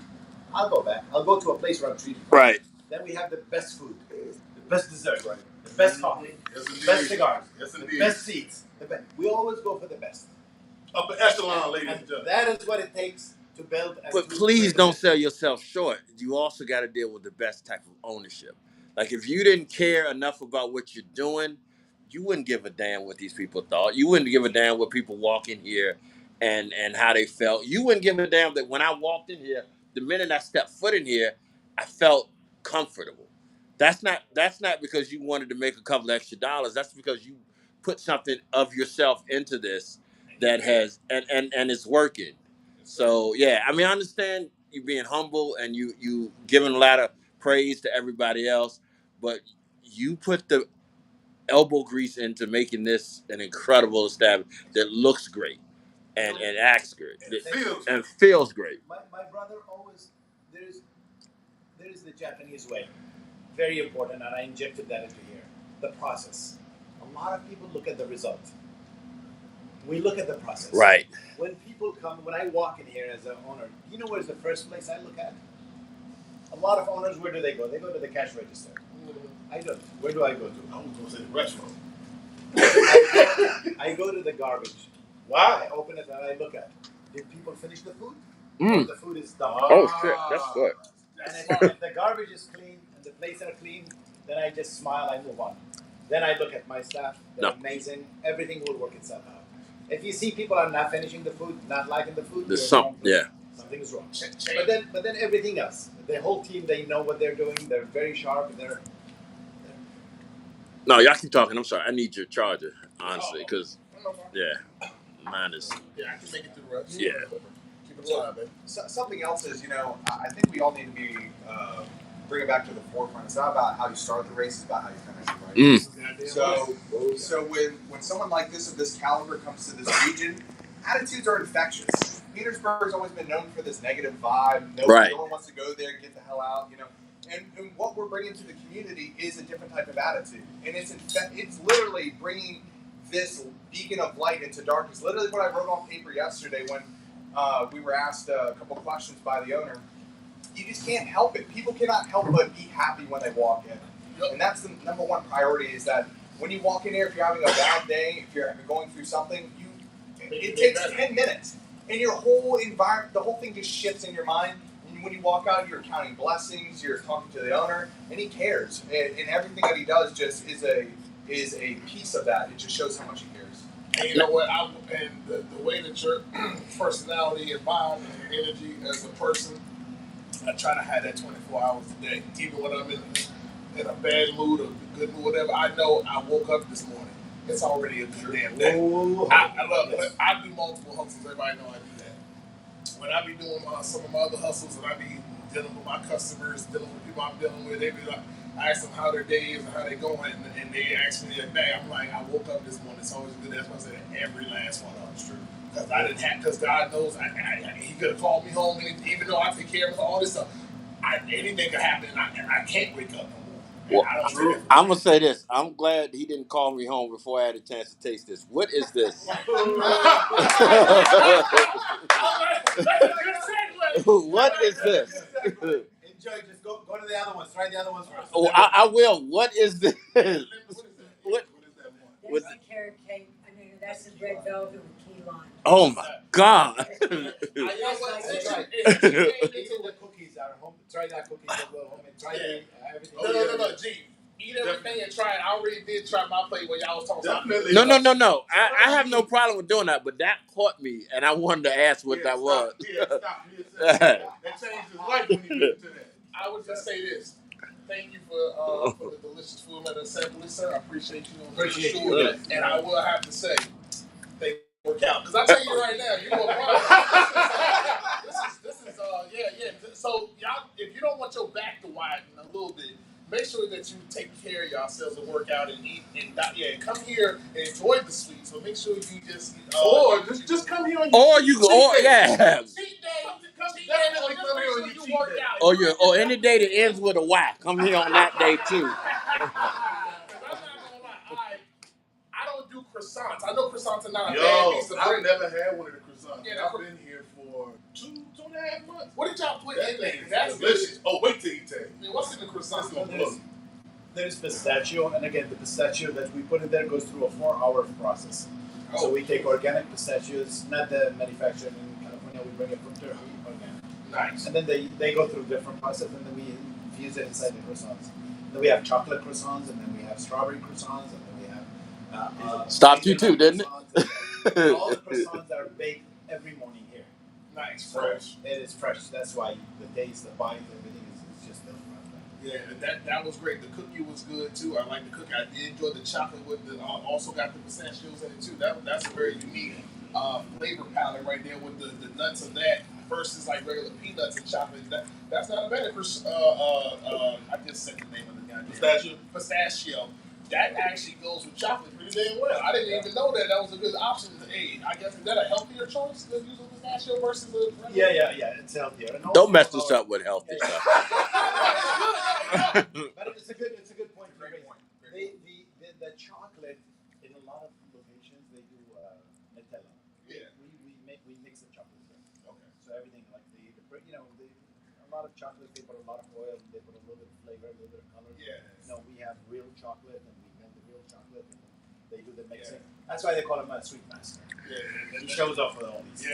I'll go back. I'll go to a place where I'm treated right. Then we have the best food, the best dessert, the best coffee, the best cigars, the best seats. We always go for the best. Upper echelon, ladies and gentlemen. That is what it takes to build. But please don't sell yourself short. You also got to deal with the best type of ownership. Like if you didn't care enough about what you're doing, you wouldn't give a damn what these people thought. You wouldn't give a damn what people walk in here and how they felt. You wouldn't give a damn that when I walked in here, the minute I stepped foot in here, I felt comfortable. That's not because you wanted to make a couple extra dollars. That's because you put something of yourself into this that has and it's working. So yeah, I mean I understand you being humble and you giving a lot of praise to everybody else, but you put the elbow grease into making this an incredible establishment that looks great and acts great and feels great. My brother always there's the Japanese way, very important, and I injected that into here. The process. A lot of people look at the result. We look at the process. Right. When people come, when I walk in here as an owner, you know where's the first place I look at? A lot of owners, where do they go? They go to the cash register. I don't. Where do I go to? I was going to say the restaurant. I go to the garbage. Wow. I open it and I look at. Did people finish the food? Mm. The food is done. Oh shit, that's good. And if the garbage is clean and the plates are clean, then I just smile. I move on. Then I look at my staff. They're amazing. Everything will work itself out. If you see people are not finishing the food, not liking the food, there's something. Yeah. Something's wrong. But then everything else. The whole team, they know what they're doing. They're very sharp and they're. No, y'all keep talking. I'm sorry. I need your charger, honestly, because mine is. Yeah, I can make it through the rest. Yeah. Keep it alive, baby. Something else is, I think we all need to be bring it back to the forefront. It's not about how you start the race; it's about how you finish. Right? So when someone like this of this caliber comes to this region, attitudes are infectious. Petersburg's always been known for this negative vibe. No one wants to go there, get the hell out. And what we're bringing to the community is a different type of attitude, and it's literally bringing this beacon of light into darkness. Literally what I wrote on paper yesterday when we were asked a couple questions by the owner. You just can't help it. People cannot help but be happy when they walk in. And that's the number one priority, is that when you walk in here, if you're having a bad day, if you're going through something, it takes 10 minutes. And your whole environment, the whole thing just shifts in your mind. And when you walk out, you're counting blessings, you're talking to the owner, and he cares. And everything that he does just is a piece of that. It just shows how much he cares. And you know what? The way that your personality and vibe and energy as a person, I try to have that 24 hours a day. Even when I'm in a bad mood or good mood, whatever, I know I woke up this morning. It's already a good damn day. I do multiple hustles. Everybody know I do that. When I be doing some of my other hustles and I be dealing with my customers, dealing with people I'm dealing with, they be like, I ask them how their day is and how they going, and they ask me that day. I'm like, I woke up this morning. It's always good. That's why I said every last one of them is true. Because God knows He could have called me home, and even though I take care of all this stuff, anything could happen, and I can't wake up no more. Well, I'm gonna say this. I'm glad he didn't call me home before I had a chance to taste this. What is this? What is this? Enjoy. Just go to the other ones. Try the other ones first. Oh, I will. What is this? What is that one? That's the carrot cake. I mean, that's the red velvet with key lime. Oh my God! Eat the cookies at home. Try that cookies at home. Try everything. No, G. Eat everything and try it. I already did try my plate when y'all was talking about it. No. I have no problem with doing that, but that caught me, and I wanted to ask what that was. Stop. That changed his life when he did to that. I would just say this. Thank you for the delicious food and assembly, sir. I appreciate you. Appreciate you. And I will have to say, they work out. Because I tell you right now, you know, this is yeah. So y'all, if you don't want your back to widen a little bit, make sure that you take care of yourselves and work out and eat and come here and enjoy the sweets. So make sure you just just come here on Or you go, cheat day. Definitely come here on your cheat day. Or any day that ends with a whack. Come here on that day too. I'm not gonna lie, I don't do croissants. I know croissants are not a bad piece of bread. I've never had one of the croissants. Yeah, I've been here for 2.5 months. What did y'all put in there? That's delicious. Oh, wait till you taste. I mean, what's in the croissants? There's pistachio, and again, the pistachio that we put in there goes through a 4-hour process. Oh. So we take organic pistachios, not the manufactured in California. We bring it from Turkey, organic. Nice. And then they go through different process, and then we infuse it inside the croissants. Then we have chocolate croissants, and then we have strawberry croissants, and then we have Stopped you too, didn't it? all the croissants are baked every morning here. Nice, So fresh. it is fresh. That's why the taste, the bite, everything is just different. Yeah, that was great. The cookie was good too. I like the cookie. I did enjoy the chocolate with the. Also got the pistachios in it too. That's a very unique flavor palette right there with the nuts of that versus like regular peanuts and chocolate. That's not a bad. I just said the name of the guy. Pistachio. That actually goes with chocolate pretty damn well. I didn't even know that was a good option. Hey, I guess is that a healthier choice to use a pistachio versus a regular? Yeah. It's healthier. And Don't mess this up with healthy stuff. But it's a good point. Great point. The chocolate in a lot of locations they do Nutella. Yeah. We mix the chocolate there. Okay. So everything like a lot of chocolate they put a lot of oil, they put a little bit of flavor, a little bit of color. Yes. We have real chocolate and we blend the real chocolate and they do the mixing. Yeah. That's why they call him a sweet master. Yeah. He shows off with all these.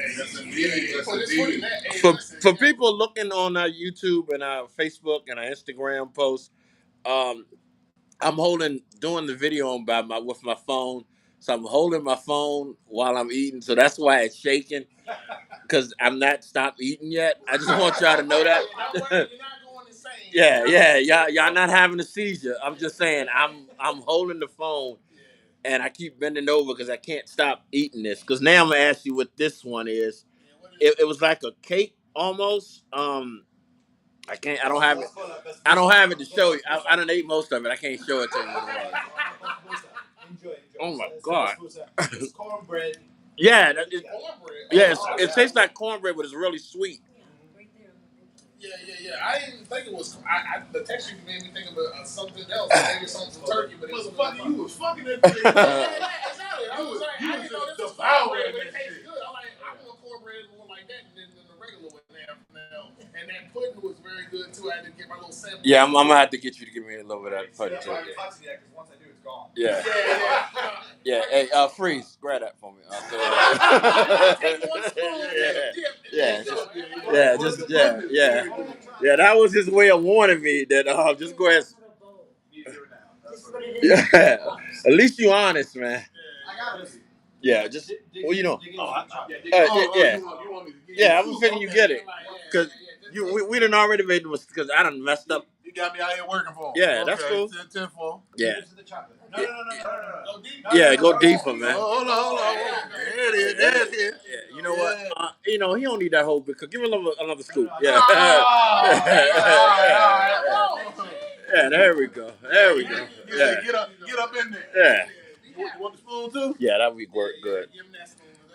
For people looking on our YouTube and our Facebook and our Instagram posts, I'm doing the video with my phone. So I'm holding my phone while I'm eating. So that's why it's shaking. Because I'm not stopped eating yet. I just want y'all to know that. You're not going insane. Yeah. Y'all not having a seizure. I'm just saying I'm holding the phone and I keep bending over because I can't stop eating this. Because now I'm gonna ask you what this one is. It was like a cake almost. I don't have it to show you. I done ate most of it. I can't show it to you. Enjoy. Oh my God. It's cornbread. Yeah, it tastes like cornbread, but it's really sweet. Yeah. I didn't think it was. The texture made me think of something else. Maybe something turkey, but it was Motherfucker, you was fucking that Yeah, thing. exactly. I was like, I didn't know this was cornbread, but it tastes good. I'm like, I want cornbread more like that than the regular one now. And that pudding was very good too. I had to get my little sample. Yeah, I'm gonna have to get you to give me a little bit of that pudding. I haven't touched it yet because once I do, it's gone. Yeah. Yeah. Hey, Freeze, grab that for me. Take one spoon. Yeah, that was his way of warning me that just go ahead. Yeah, at least you honest, man. I got it. Yeah, just well, you know. Yeah, I'm figuring you get it because we done already made the because I done messed up. You got me out here working for him. Yeah, that's cool. 10-4. Yeah. No. Yeah, go deeper, man. Hold on. There it is. Yeah, you know what? He don't need that whole because give him another scoop. Yeah. Yeah, there we go. Yeah. Get up in there. Yeah. You want the spoon too? Yeah, that would work good.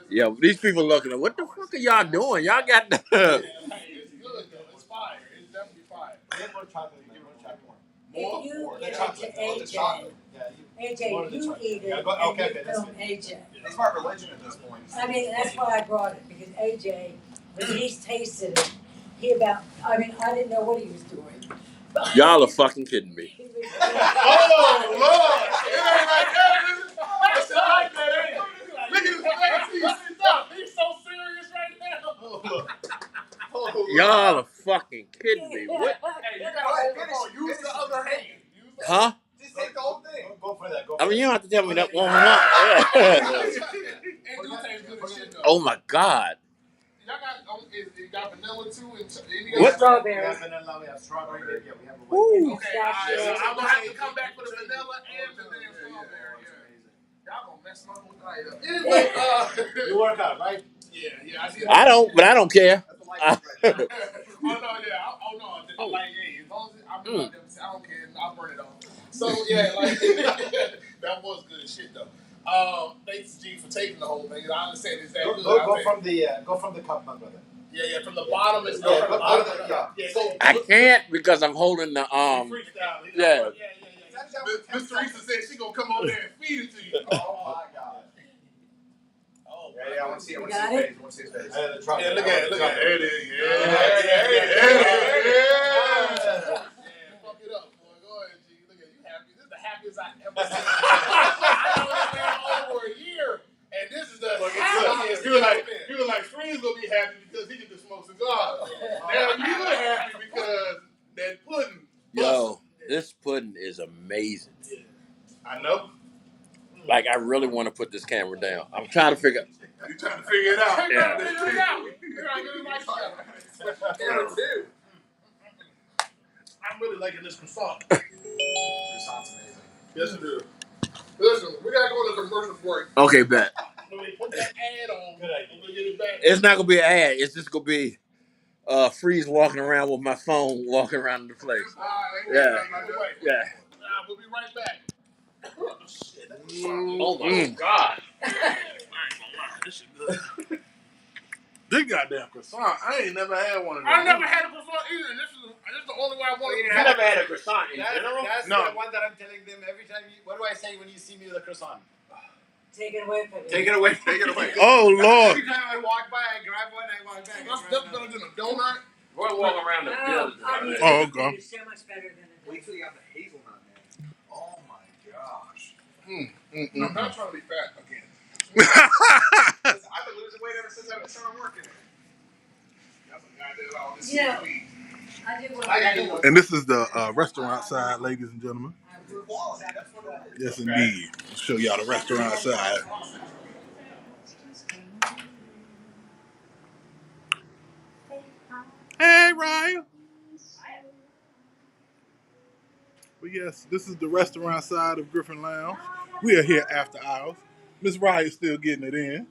Yeah, these people looking at what the fuck are y'all doing? Y'all got the. It's good though. It's fire. It's definitely fire. More chocolate. If you get it to AJ, you eat it and you film AJ. It's my religion at this point. I mean, that's why I brought it, because AJ, when he tasted it, I didn't know what he was doing. Y'all are fucking kidding me. Oh, Lord. It ain't like that. It's like that, ain't it? Look at his face. He's so serious right now. Y'all are fucking kidding me. What? Hey, you gotta use the other hand. Huh? Just take the whole thing. Go for that. I mean, you don't have to tell me that one more. It do taste good as shit, though. Oh my God. Y'all got vanilla too? And What? Strawberry. We have vanilla, we have strawberry, we have a white. Ooh. Okay, so I'm gonna have to come back for the vanilla and the damn strawberry. Y'all gonna mess my whole diet up. Anyway, You work out, right? yeah, I see. I don't, but I don't care. Oh no, yeah. Oh no. Like, hey, as long as I'm not them, I don't care. I'll burn it off. So yeah, like that was good as shit though. Thanks G for taking the whole thing. I understand it's that good. Go from the cup, my brother. Yeah. From the bottom is I can't because I'm holding the Yeah. Miss Teresa said she gonna come over there and feed it to you. Oh my God. Yeah, I want to see his face. Yeah, look at it. There it is. Yeah. Fuck it up, boy. Go ahead, G. Look at you happy. This is the happiest I ever seen. I know this man over a year, and this is the happiest. You were like, Freeze gonna be happy because he get to smoke cigars. Now you're happy because that pudding. Yo, this pudding is amazing. I know. Like, I really want to put this camera down. I'm trying to figure. You trying to figure it out? Yeah. Figure it out. I'm really liking this croissant. Croissant's amazing. Yes, it is. Listen, we gotta go to the commercial break. Okay, bet. When we put that ad on, we're gonna get it back. It's not gonna be an ad. It's just gonna be Freeze walking around with my phone, walking around the place. Yeah. We'll be right back. Oh my God. I ain't gonna lie. This shit good. This goddamn croissant. I ain't never had one of them. I never had a croissant either. This is the only one I want. You never had a croissant in general? That's No. the one that I'm telling them every time. What do I say when you see me with a croissant? Take it away from me. Take it away. Oh Lord. Every time I walk by, I grab one, I walk back. That's better than a donut. We're walking around the building. Oh, okay. It's so much better than a Wait till you have the hazelnut, man. Oh my gosh. I'm not trying to be fat again. Listen, I've been losing weight ever since I started working. Yeah. I did what I did. And this is the restaurant side, ladies and gentlemen. Yes, indeed. I'll show y'all the restaurant side. Hey, Ryan. But yes, this is the restaurant side of Griffin Lounge. We are here after hours. Miss Ryan's still getting it in.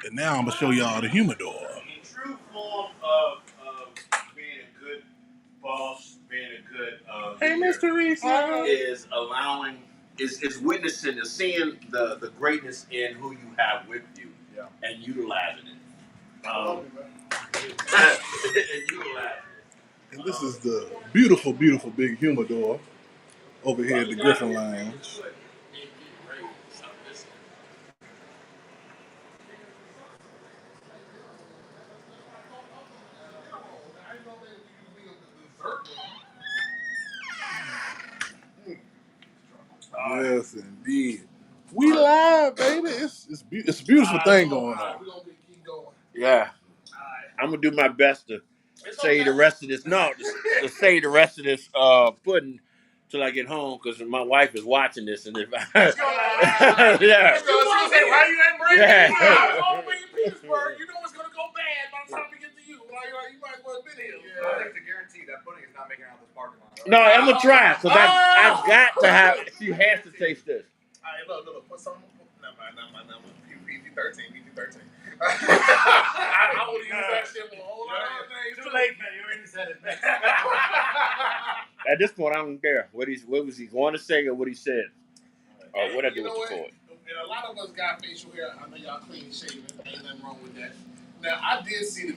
And now I'm going to show y'all the humidor. The true form of being a good boss, being a good Hey, Miss Teresa. Is allowing, is witnessing, is seeing the greatness in who you have with you and utilizing it. And this is the beautiful, beautiful big humidor over here at the Griffin Lounge. Yes, indeed. We live, baby. It's a beautiful thing going on. We're gonna keep going. Yeah. I'm gonna do my best to say the rest of this. No, to say the rest of this pudding till I get home because my wife is watching this, and if I, yeah, She gonna say, "Why you ain't bringing Yeah. me out? All the way in Petersburg, you know it's gonna go bad by the time we get to you. Like, you might as well have been here." I think to guarantee that pudding is not making it out of this parking lot. no, I'm gonna try because I got to have. She has to taste this. All right, look, put some. Never mind. PG-13. I would have used that shit for a whole lot of things. Too late, man. You already said it. At this point, I don't care what was he going to say or what he said or what I do with the food. And a lot of us got facial hair. I know y'all clean shaven. Ain't nothing wrong with that. Now I did see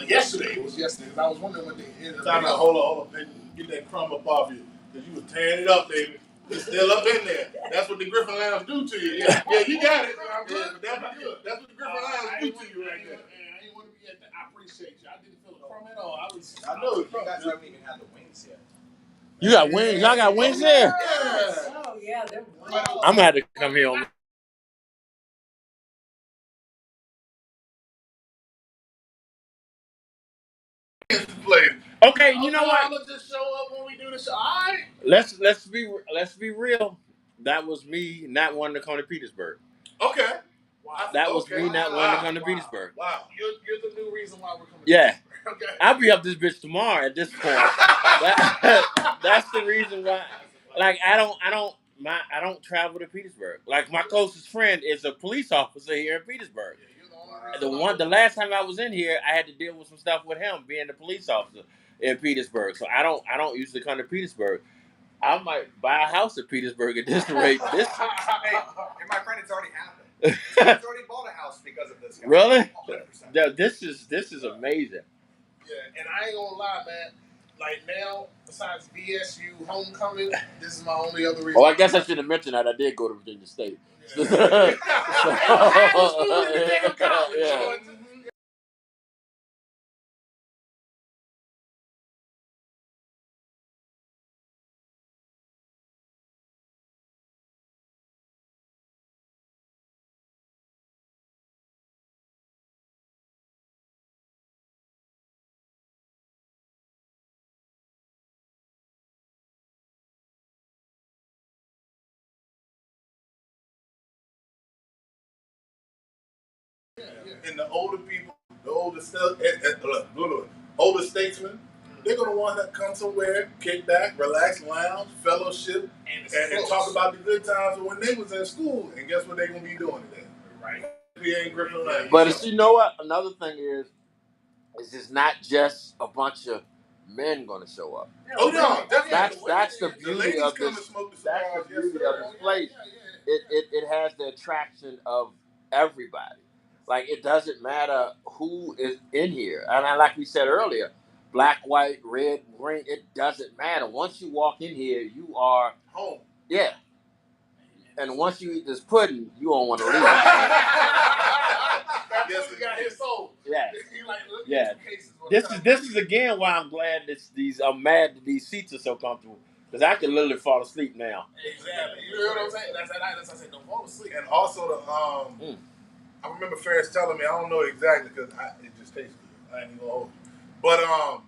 yesterday. It was yesterday. Cause I was wondering what they did. Hold on. Get that crumb up off you. Because you was tearing it up, baby. It's still up in there. That's what the Griffin Lounge do to you. Yeah, you got it. I'm good. That's what the Griffin Lounge do to you right there. I didn't want to be at that. I appreciate you. I didn't feel a crumb at all. I know you guys haven't even had the wings yet. You got wings? Y'all got wings there? Oh, yeah, they're wonderful. I'm gonna have to come here on. Okay, you know what? I'm gonna just show up when we do the show. All right. Let's be real. That was me not wanting to come to Petersburg. Okay. Wow. That was me not wanting to come to Petersburg. Wow. You're the new reason why we're coming. Yeah. Okay. I'll be up this bitch tomorrow at this point. That's the reason why. Like I don't travel to Petersburg. Like my closest friend is a police officer here in Petersburg. The last time I was in here, I had to deal with some stuff with him being the police officer in Petersburg. So I don't usually come to Petersburg. I might buy a house in Petersburg at this rate. Hey, my friend, it's already happened. He's already bought a house because of this guy. Really? 100%. This is amazing. Yeah, and I ain't gonna lie, man. Like now, besides BSU homecoming, this is my only other reason. Oh, I guess I should have mentioned that I did go to Virginia State. Yeah. I had a school in Virginia College. Yeah. And the older people, the older statesmen, they're gonna want to come somewhere, kick back, relax, lounge, fellowship, and talk about the good times of when they was in school. And guess what they're gonna be doing today? Right. We ain't Griffin Lounge. But you know what? Another thing is it's not just a bunch of men gonna show up. Oh no, That's the beauty of this. That's the beauty of this place. It has the attraction of everybody. Like it doesn't matter who is in here, and like we said earlier, black, white, red, green. It doesn't matter. Once you walk in here, you are home. Yeah. And once you eat this pudding, you don't want to leave. Yes, he got his soul. Yeah. Yeah. This is again why I'm glad I'm mad that these seats are so comfortable. Because I can literally fall asleep now. Exactly. You know what I'm saying? That's I said, don't fall asleep. And also I remember Ferris telling me, I don't know exactly because it just tastes good. I ain't even gonna hold you.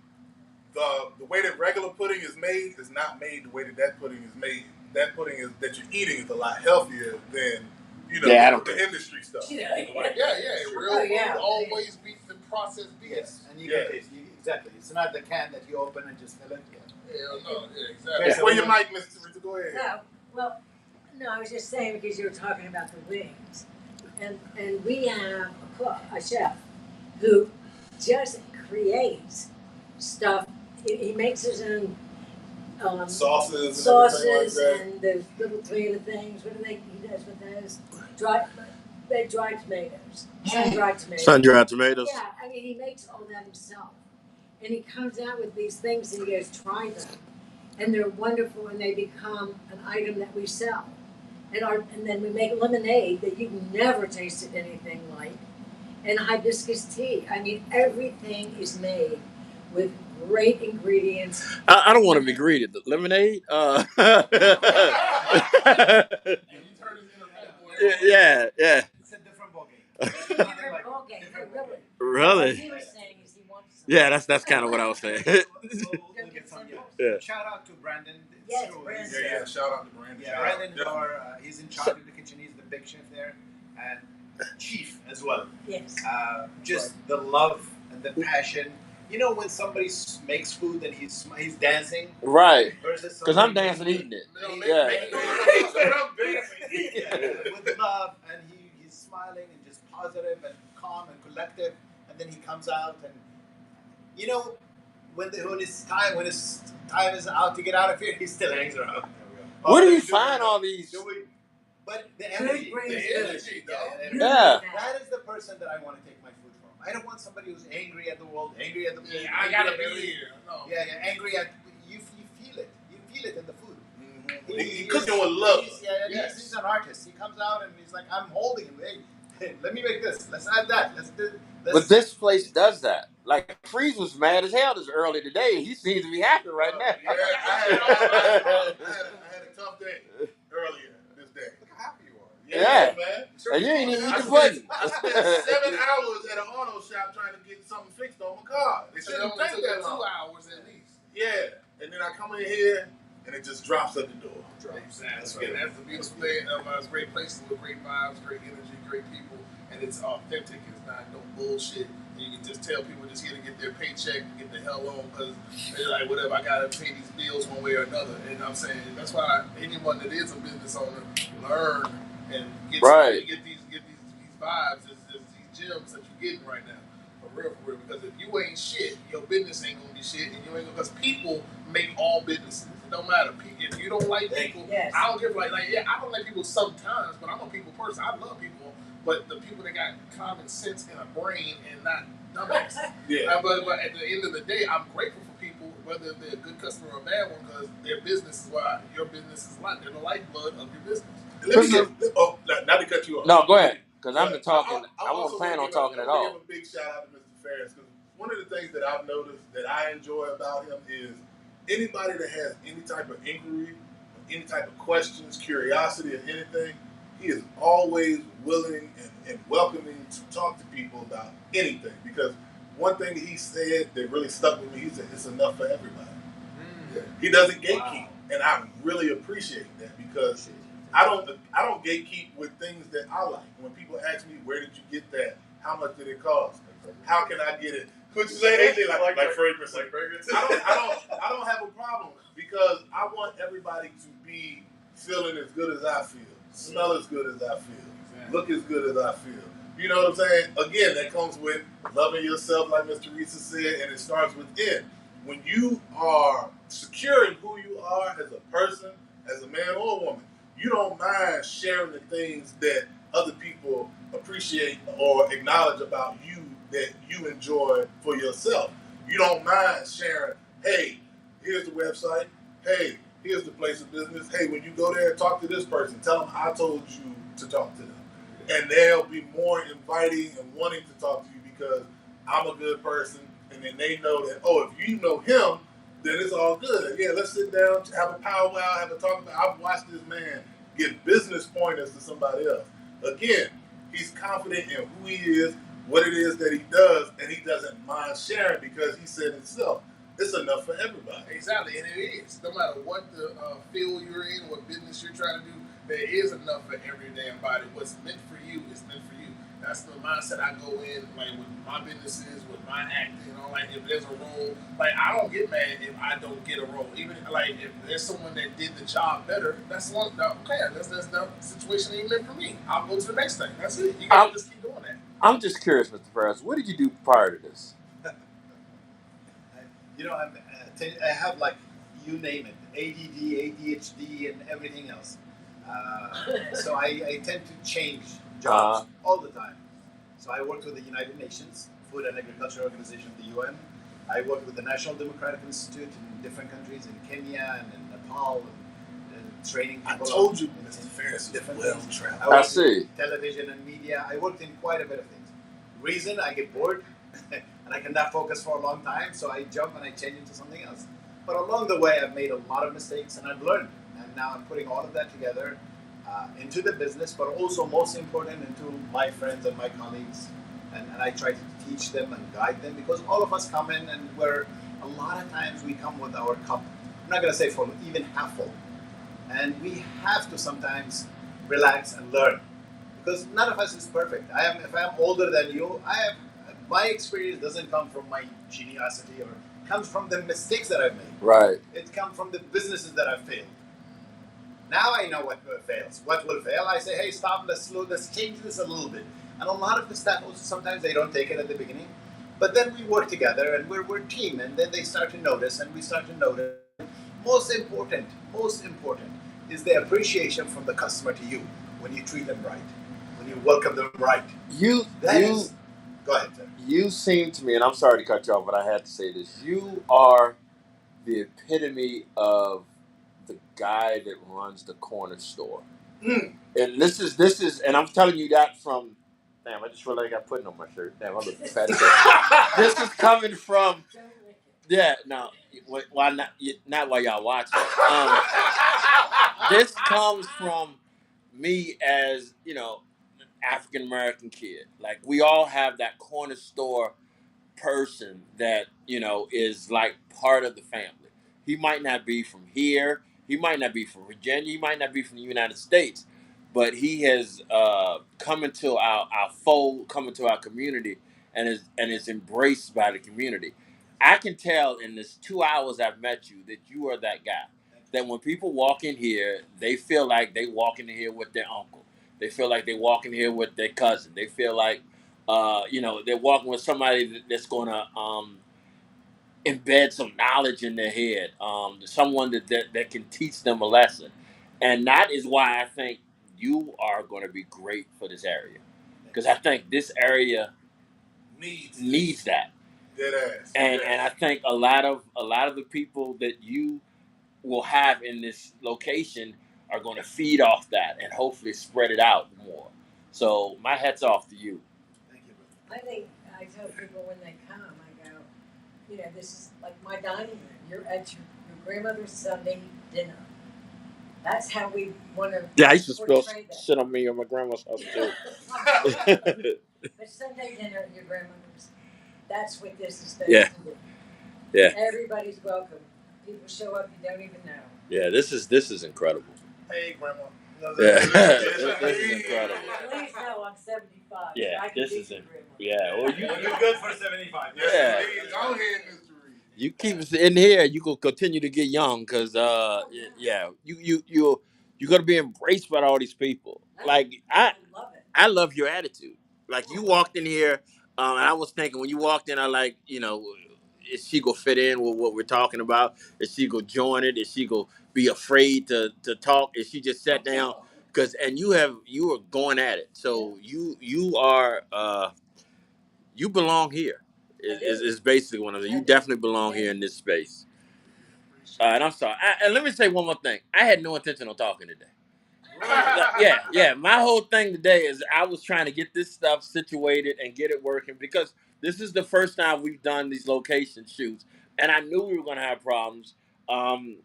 But the way that regular pudding is made is not made the way that pudding is made. That pudding that you're eating is a lot healthier than the industry stuff. Yeah. Real always beats the processed beef. Yes, and you can taste exactly. It's not the can that you open and just fill it. Hell no, exactly. Yeah. Where your mic, Mr. Teresa? Go ahead. No, I was just saying because you were talking about the wings. And we have a chef who just creates stuff. He makes his own sauces and those little tomato things. What do he does with those? they dry tomatoes, sun-dried tomatoes. Sun-dried tomatoes. Yeah, I mean, he makes all that himself. And he comes out with these things and he goes, try them. And they're wonderful and they become an item that we sell. And then we make lemonade that you've never tasted anything like. And hibiscus tea. I mean, everything is made with great ingredients. I don't want to be greedy. The lemonade? Yeah. It's a different ballgame. Really? What he was saying is he wants some. Yeah, that's kind of what I was saying. We'll get some, Yeah. Shout out to Brandon. It's Yes, true. Brandon. Yeah, shout out to Brandon. Yeah, Brandon, he's in charge of the kitchen. He's the big chef there, and chief as well. Yes. Just the love and the passion. You know, when somebody makes food and he's dancing, Right. versus Because I'm dancing eating it. Yeah. with love, and he's smiling and just positive and calm and collective, and then he comes out and you know when his time is out to get out of here, he still hangs around. Where do you find all these? But the energy, Yeah. that is the person that I want to take my food from. I don't want somebody who's angry at the world, angry at the food. Yeah, I gotta be here. No. Yeah, angry at you feel it. You feel it in the food. He cooking with love. He's an artist. He comes out and he's like, I'm holding him. Hey, let me make this. Let's add that. But this place does that. Like, Freeze was mad as hell this early today. He seems to be happy right now. Yeah, I had a tough day earlier this day. Look how happy you are. Yeah. Man. And you ain't even eat I the button. spent 7 hours at an auto shop trying to get something fixed on my car. It It shouldn't only take took that 2 long. hours at least. Yeah. And then I come in here and it just drops at the door. Exactly. And that's the beautiful thing about it's great places with great vibes, great energy, great people, and it's authentic. It's not no bullshit. You can just tell people just here to get their paycheck and get the hell on because they're like, whatever, I gotta pay these bills one way or another. And I'm saying that's why anyone that is a business owner learn and get these vibes, these gems that you're getting right now. For real. Because if you ain't shit, your business ain't gonna be shit, and you ain't gonna. Because people make all businesses. It don't matter. If you don't like people, Yes. I don't give I don't like people sometimes, but I'm a people person. I love people, but the people that got common sense and a brain and not dumbass. Yeah. But at the end of the day, I'm grateful for people, whether they're a good customer or a bad one, because their business is why your business is like they're the lifeblood of your business. Let me get, not to cut you off. No, go ahead. Because I've been talking. I also won't plan on wanna talking at give all. a big shout out to Mr. Ferris because one of the things that I've noticed that I enjoy about him is anybody that has any type of inquiry, any type of questions, curiosity, or anything, he is always willing and welcoming to talk to people about anything. Because one thing that he said that really stuck with me, he said, it's enough for everybody. Yeah. He doesn't gatekeep, and I really appreciate that because I don't gatekeep with things that I like. When people ask me, where did you get that? How much did it cost? How can I get it? Could you say anything like fragrance? Like fragrance? I don't have a problem because I want everybody to be feeling as good as I feel, smell as good as I feel, look as good as I feel. You know what I'm saying? Again, that comes with loving yourself, like Mr. Teresa said, and it starts within. When you are secure in who you are as a person, as a man or a woman, you don't mind sharing the things that other people appreciate or acknowledge about you that you enjoy for yourself. You don't mind sharing, hey, here's the website. Hey, here's the place of business. Hey, when you go there, talk to this person. Tell them I told you to talk to them. And they'll be more inviting and wanting to talk to you because I'm a good person. And then they know that, oh, if you know him, then it's all good. Yeah, let's sit down, have a powwow, have a talk about. I've watched this man give business pointers to somebody else. Again, he's confident in who he is, what it is that he does, and he doesn't mind sharing because he said himself, it's enough for everybody. Exactly, and it is. No matter what the field you're in, what business you're trying to do, there is enough for every damn body. What's meant for you is meant for you. That's the mindset I go in, like with my businesses, with my acting, like if there's a role, like I don't get mad if I don't get a role. Even like if there's someone that did the job better, that's one, okay, that's the situation ain't meant for me. I'll go to the next thing. That's it. You gotta just keep doing that. I'm just curious, Mr. Ferris, what did you do prior to this? I have like, you name it, ADD, ADHD, and everything else. So I tend to change jobs all the time. So I worked with the United Nations Food and Agriculture Organization, the UN. I worked with the National Democratic Institute in different countries, in Kenya and in Nepal, and training I people. told you, Mr. Ferris is well traveled. I worked in television and media. I worked in quite a bit of things. Reason, I get bored and I cannot focus for a long time, so I jump and I change into something else. But along the way, I've made a lot of mistakes and I've learned. And now I'm putting all of that together into the business, but also most important into my friends and my colleagues. And I try to teach them and guide them, because all of us come in and we're, a lot of times we come with our cup, I'm not going to say full, even half full. And we have to sometimes relax and learn, because none of us is perfect. If I'm older than you, my experience doesn't come from my geniusity, or comes from the mistakes that I've made. Right. It comes from the businesses that I've failed. Now I know what fails. What will fail? I say, hey, stop, let's change this a little bit. And a lot of the staff, sometimes they don't take it at the beginning, but then we work together and we're a team, and then they start to notice, and we start to notice. Most important is the appreciation from the customer to you when you treat them right, when you welcome them right. Go ahead, sir. You seem to me, and I'm sorry to cut you off, but I had to say this. You are the epitome of the guy that runs the corner store. And this is, and I'm telling you that from, damn, I just realized I got pudding on my shirt. Damn, I look fat. This is coming from, no, why not while y'all watching. This comes from me as, African American kid. Like, we all have that corner store person that, is like part of the family. He might not be from here. He might not be from Virginia. He might not be from the United States. But he has come into our fold, come into our community, and is embraced by the community. I can tell in this 2 hours I've met you that you are that guy. That when people walk in here, they feel like they walk in here with their uncle. They feel like they walk in here with their cousin. They feel like, they're walking with somebody that's going to embed some knowledge in their head, someone that can teach them a lesson. And that is why I think you are going to be great for this area. Because I think this area needs that. Dead ass. And I think a lot of the people that you will have in this location are going to feed off that and hopefully spread it out more. So my hat's off to you. Thank you. I think I tell people when they come, I go, this is like my dining room. You're at your grandmother's Sunday dinner. That's how we want to. Yeah, I used to spill shit on me on my grandma's house too. But Sunday dinner at your grandmother's. That's what this is supposed to do. Yeah. Everybody's welcome. People show up you don't even know. Yeah, this is incredible. Hey, Grandma. This is incredible. Please know I'm 75. Yeah, so this is well, You're good for 75. Yeah. Go ahead, Mr. Reed. You keep us in here, you will continue to get young, because you're gonna be embraced by all these people. Like love it. I love your attitude. Like, you walked in here, and I was thinking when you walked in, I like, is she gonna fit in with what we're talking about? Is she gonna join it? Is she gonna be afraid to talk? Is she just sat down? And you are going at it. So you are you belong here. Is basically one of them. You definitely belong here in this space. And I'm sorry. And let me say one more thing. I had no intention of talking today. Yeah. My whole thing today is I was trying to get this stuff situated and get it working, because this is the first time we've done these location shoots, and I knew we were going to have problems. And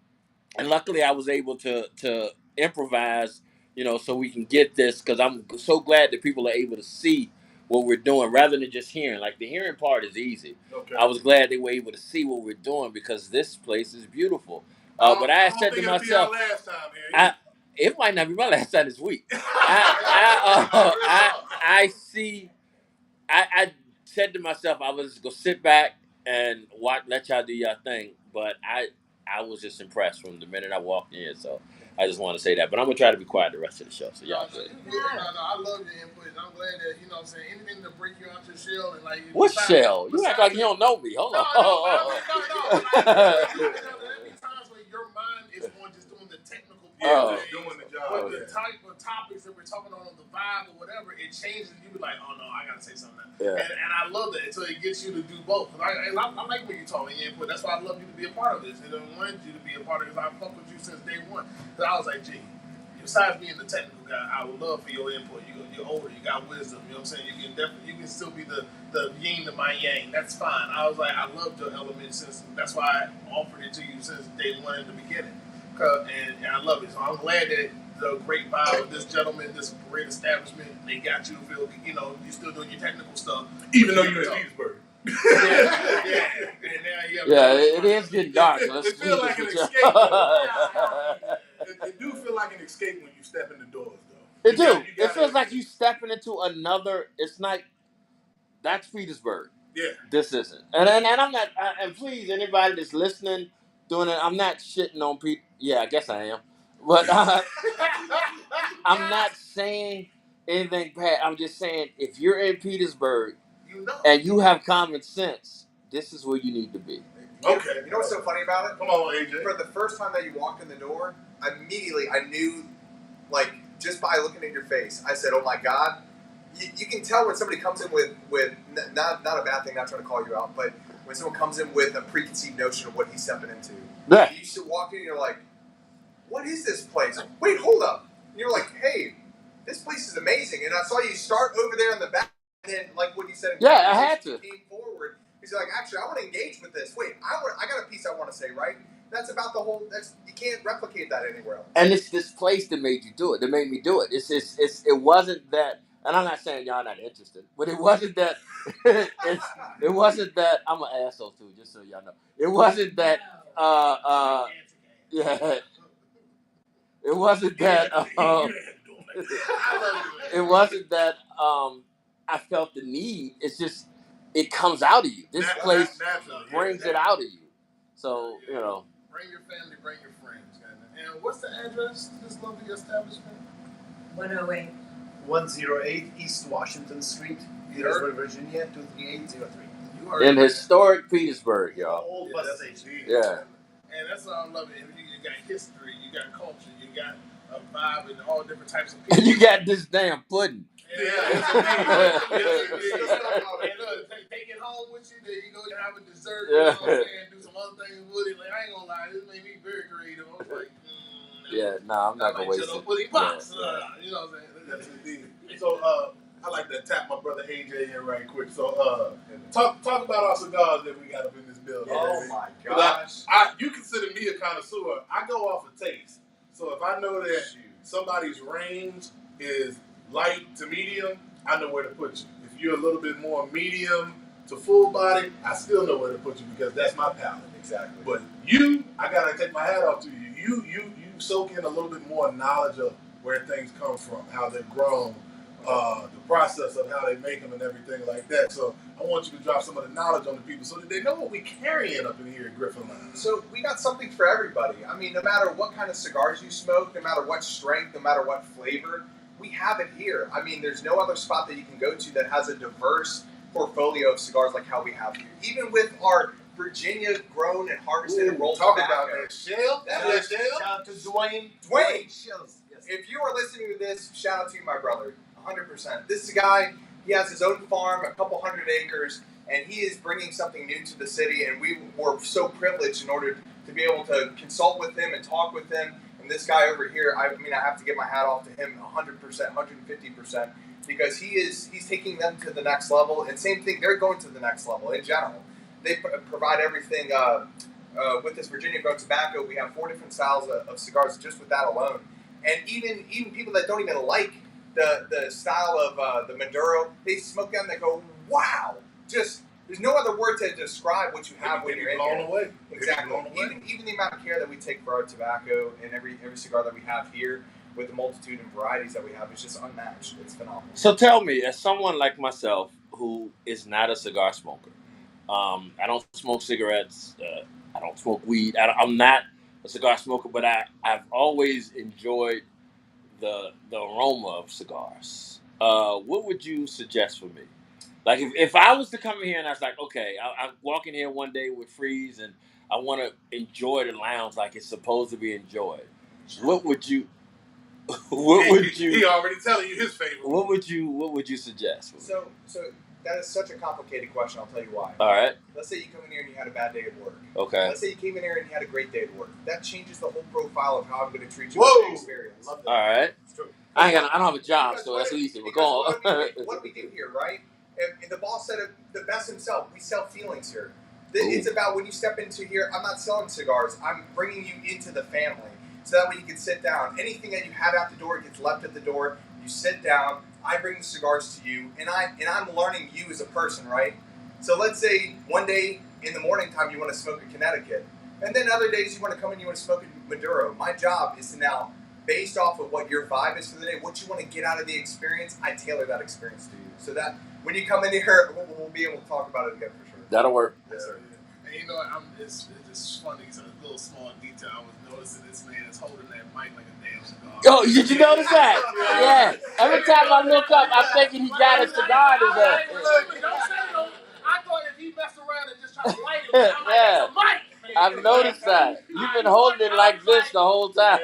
luckily, I was able to improvise, so we can get this, because I'm so glad that people are able to see what we're doing rather than just hearing. Like, the hearing part is easy. Okay. I was glad they were able to see what we're doing, because this place is beautiful. But I said to myself, it might not be my last time this week. I said to myself, I was just gonna sit back and let y'all do your thing. But I was just impressed from the minute I walked in. So I just want to say that. But I'm gonna try to be quiet the rest of the show. So y'all good. No, I love your input, and I'm glad that I'm saying anything to break you out your shell and like. What shell? You act like you don't know me. Hold on. No. There be times where your mind is on just doing the technical Oh. just doing the job. But the type of topics that we're talking on the vibe or whatever, it changes. You be like, oh no, I gotta say something now. Yeah. And I love that. So it gets you to do both. I like when you talk and your input. That's why I love you to be a part of this. And I wanted you to be a part of it because I fucked with you since day one. Because I was like, gee, besides being the technical guy, I would love for your input. You're older, you got wisdom. You know what I'm saying? You can still be the yin to my yang. That's fine. I was like, I loved your element since. That's why I offered it to you since day one in the beginning. And I love it. So I'm glad that the great vibe of this gentleman, this great establishment, they got you to feel, you're still doing your technical stuff. Even though you're in Petersburg. Yeah, it is getting dark. It feels like an escape. It do feel like an escape when you step in the doors, though. It do. It feels like you stepping into another. It's like that's Petersburg. Yeah. This isn't. And I'm not. And please, anybody that's listening, doing it, I'm not shitting on Pete. Yeah, I guess I am. But I'm not saying anything bad. I'm just saying if you're in Petersburg and you have common sense, this is where you need to be. Okay. You know what's so funny about it? Come on, AJ. For the first time that you walked in the door, immediately I knew, like, just by looking at your face, I said, oh my God. You can tell when somebody comes in with not a bad thing, not trying to call you out, but when someone comes in with a preconceived notion of what he's stepping into. Yeah. You should walk in and you're like, what is this place? Wait, hold up. And you're like, hey, this place is amazing. And I saw you start over there in the back, and then, like what you said, I had to. You came forward. He's like, actually, I want to engage with this. Wait, I got a piece I want to say, right? That's about the whole. You can't replicate that anywhere else. And it's this place that made you do it. That made me do it. It wasn't that. And I'm not saying y'all not interested, but it wasn't that. It wasn't that. I'm an asshole too, just so y'all know. It wasn't that. Yeah. It wasn't that. It wasn't that. I felt the need. It's just it comes out of you. This place brings it out of you. So bring your family, bring your friends. And what's the address to this lovely establishment? 108. 108 East Washington Street, Petersburg, Virginia, 23803. In historic Petersburg, y'all. Old bus station. Yeah. And that's what I love it. You got history, you got culture, you got a vibe and all different types of people. And you got this damn pudding. Take it home with you. There you go. You have a dessert. You know what I'm saying? Do some other things with it. Like, I ain't gonna lie, this made me very creative. I was like, I'm not gonna waste it. Pudding pops. You know what I'm saying? That's indeed. So I like to tap my brother AJ in right quick. So talk about our cigars that we got up in this building. Oh my gosh! You consider me a connoisseur. I go off of taste. So if I know that somebody's range is light to medium, I know where to put you. If you're a little bit more medium to full body, I still know where to put you because that's my palate. Exactly. But I gotta take my hat off to you. You soak in a little bit more knowledge of where things come from, how they're grown, the process of how they make them and everything like that. So I want you to drop some of the knowledge on the people so that they know what we're carrying up in here at Griffin Lounge. So we got something for everybody. I mean, no matter what kind of cigars you smoke, no matter what strength, no matter what flavor, we have it here. I mean, there's no other spot that you can go to that has a diverse portfolio of cigars like how we have here. Even with our Virginia grown and harvested and rolled talk tobacco. about that shell. That shell. Shout out to Dwayne. Shells. If you are listening to this, shout out to you, my brother. 100%. This is a guy, he has his own farm, a couple hundred acres, and he is bringing something new to the city, and we were so privileged in order to be able to consult with him and talk with him. And this guy over here, I have to give my hat off to him 100%, 150%, because he's taking them to the next level. And same thing, they're going to the next level in general. They provide everything. With this Virginia grown tobacco, we have 4 different styles of cigars just with that alone. And even people that don't even like the style of the Maduro, they smoke them, they go, wow! Just, there's no other word to describe what you have when you're in here. Away. Exactly. Even the amount of care that we take for our tobacco and every cigar that we have here, with the multitude and varieties that we have, is just unmatched. It's phenomenal. So tell me, as someone like myself who is not a cigar smoker, I don't smoke cigarettes, I don't smoke weed, I'm not a cigar smoker, but I've always enjoyed the aroma of cigars. What would you suggest for me? Like if I was to come in here and I was like, okay, I walk in here one day with Freeze and I want to enjoy the lounge like it's supposed to be enjoyed. What would you? He already telling you his favorite. What would you suggest? So that is such a complicated question. I'll tell you why. All right. Let's say you come in here and you had a bad day at work. Okay. Let's say you came in here and you had a great day at work. That changes the whole profile of how I'm going to treat you Whoa! in the experience. All right. It's true. I don't have a job, so that's easy. But go on. What we do here, right? And the boss said it the best himself. We sell feelings here. It's about when you step into here, I'm not selling cigars. I'm bringing you into the family. So that way you can sit down. Anything that you have out the door gets left at the door. You sit down. I bring the cigars to you, and I'm learning you as a person, right? So let's say one day in the morning time you want to smoke a Connecticut, and then other days you want to come in and you want to smoke a Maduro. My job is to now, based off of what your vibe is for the day, what you want to get out of the experience, I tailor that experience to you. So that when you come in here, we'll be able to talk about it again for sure. That'll work. Yes, sir. And you know, it's just funny. It's a little small detail. I was noticing this man is holding that mic like a damn cigar. Oh, did you notice that? Yeah. Every time I look up, I'm thinking he got a cigar in his hand. Don't say no. I thought if he messed around and just tried to light it, I'm like, Yeah. it's a mic. Man. I've noticed that. You've been holding it like this the whole time.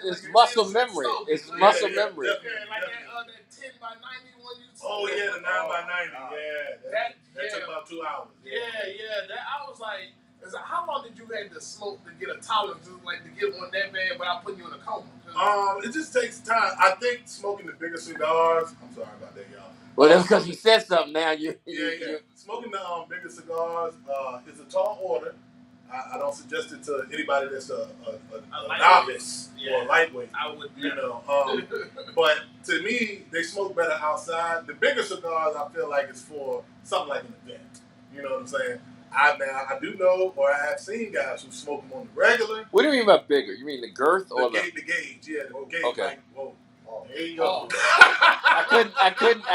It's muscle memory. It's muscle memory. Yeah, like that 10 by 90 one you told. Oh yeah, the 9 by 90. Yeah. That took about 2 hours. Yeah. That I was like, how long did you have to smoke to get a tolerance, like to get one that bad without putting you in a coma? It just takes time. I think smoking the bigger cigars. I'm sorry about that, y'all. Well, that's because you said something now. Yeah. Smoking the bigger cigars is a tall order. I don't suggest it to anybody that's a novice or a lightweight. I would, you know. But to me, they smoke better outside. The bigger cigars, I feel like it's for something like an event. You know what I'm saying? I do know, or I have seen guys who smoke them on the regular. What do you mean by bigger? You mean the girth or the gauge? Yeah, the gauge. Okay. Like, whoa. There you go. I couldn't.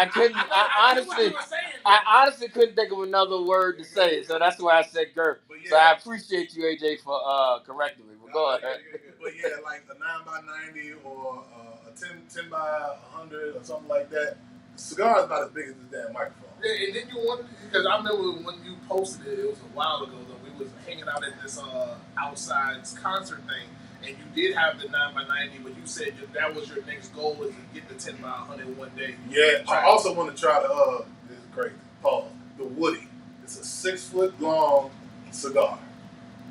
I honestly couldn't think of another word to say, so that's why I said girth. Yeah. So I appreciate you, AJ, for correcting me. But go ahead. But yeah, like a 9 by 90 or a 10 by 100 or something like that. The cigar is about as big as this damn microphone. Yeah, and then you wanted, because I remember when you posted it, it was a while ago though. We was hanging out at this outside concert thing. And you did have the 9 by 90, but you said that was your next goal is to get the 10 by 100 one day. Yeah, I also want to try this is crazy, the Woody. It's a 6 foot long cigar.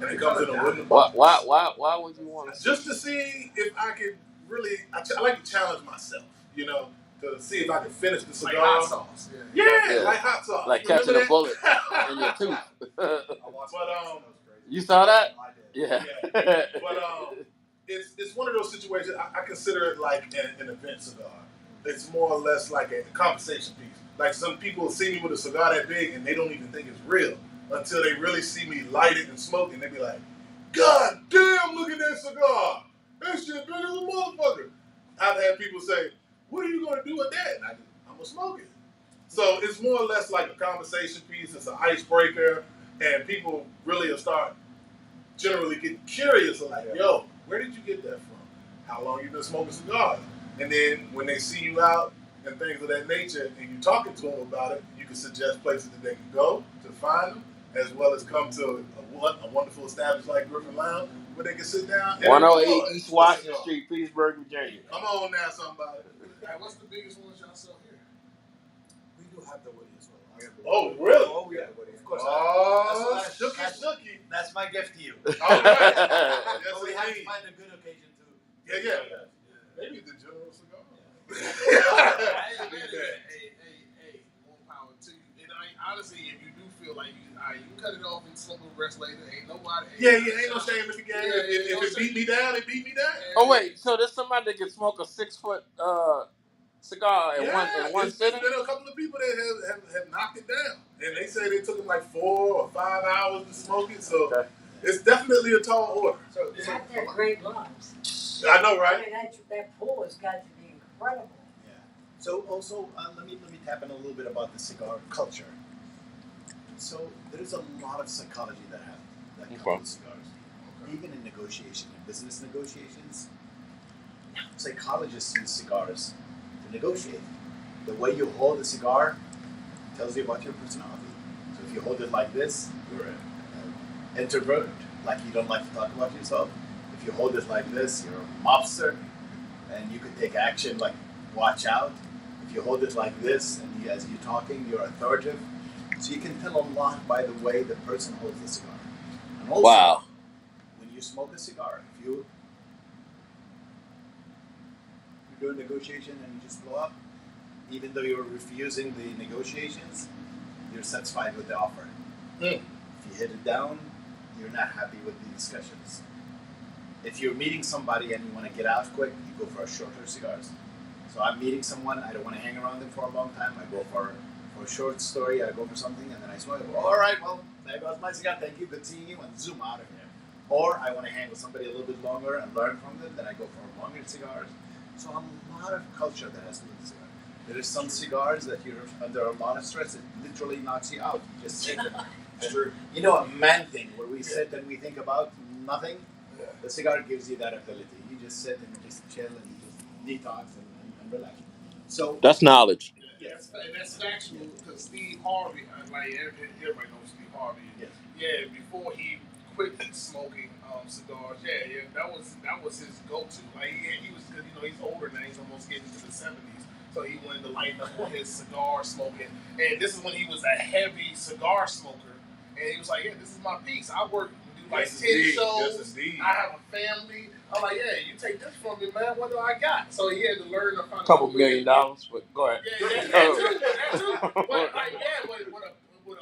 And it comes in a wooden box. Why would you want to? Just to see if I could really, I like to challenge myself, you know, to see if I can finish the cigar. Like hot sauce. Yeah, like hot sauce. Like catching a bullet in your tooth. But, you saw that? Yeah. But it's one of those situations. I consider it like an event cigar. It's more or less like a conversation piece. Like some people see me with a cigar that big and they don't even think it's real until they really see me light it and smoke it. And they be like, "God damn, look at that cigar! That shit big as a motherfucker." I've had people say, "What are you gonna do with that?" And I'm gonna smoke it. So it's more or less like a conversation piece. It's an icebreaker, and people really will start generally getting curious, like, "Yo, where did you get that from? How long you been smoking cigars?" And then when they see you out and things of that nature, and you talking to them about it, you can suggest places that they can go to find them, as well as come to a wonderful establishment like Griffin Lounge, where they can sit down. 108 East Washington Street, Petersburg, Virginia. Come on now, somebody. Hey, what's the biggest one y'all sell here? We do have the Woody as well. Oh, really? Oh, yeah. Of course. Oh, shooky. That's my gift to you. All right. Yes, But we have to indeed. find a good occasion to. Yeah. Maybe the general cigar. Hey, more power to you. And honestly, if you do feel like you can cut it off and smoke the rest later. Ain't nobody. Ain't no shame in the game. If it beat me down, it beat me down. Oh wait, so there's somebody that can smoke a 6 foot cigar in one sitting? There's a couple of people that have knocked it down, and they say they took them like 4 or 5 hours to smoke it. So it's definitely a tall order. So they're great lives. I know, I right? mean, that pull has got to be incredible. Yeah. So also, let me tap in a little bit about the cigar culture. So there's a lot of psychology that comes with cigars. Even in negotiation, in business negotiations, psychologists use cigars to negotiate. The way you hold the cigar tells you about your personality. So if you hold it like this, you're an introvert, like you don't like to talk about yourself. If If you hold it like this, you're a mobster, and you could take action like watch out. If you hold it like this, and as you're talking, you're authoritative. So you can tell a lot by the way the person holds the cigar. And also, Wow. when you smoke a cigar, if you do a negotiation and you just blow up, even though you're refusing the negotiations, you're satisfied with the offer. If you hit it down, you're not happy with the discussions. If you're meeting somebody and you want to get out quick, you go for shorter cigars. So I'm meeting someone, I don't want to hang around them for a long time, I go for a short story, I go for something, and then I smoke. All right, well, there goes my cigar, thank you, good seeing you, and zoom out of here. Or I want to hang with somebody a little bit longer and learn from them, then I go for longer cigars. So a lot of culture that has to do with cigar. There are some cigars that you're under a lot of stress, it literally knocks you out. You just sit there. You know, a man thing where we sit and we think about nothing. The cigar gives you that ability. You just sit and just chill and just detox and relax. So That's knowledge. That's factual because Steve Harvey, like everybody knows Steve Harvey. Yes. Yeah, before he quit smoking cigars, that was his go-to. Like he was, he's older now. He's almost getting to the 70s, so he wanted to lighten up on his cigar smoking. And this is when he was a heavy cigar smoker, and he was like, "Yeah, this is my piece. I work." Like 10 shows, I have a family. I'm like, yeah, you take this from me, man. What do I got? So he had to learn to find $2 million, but go ahead. Yeah, that too. But like, with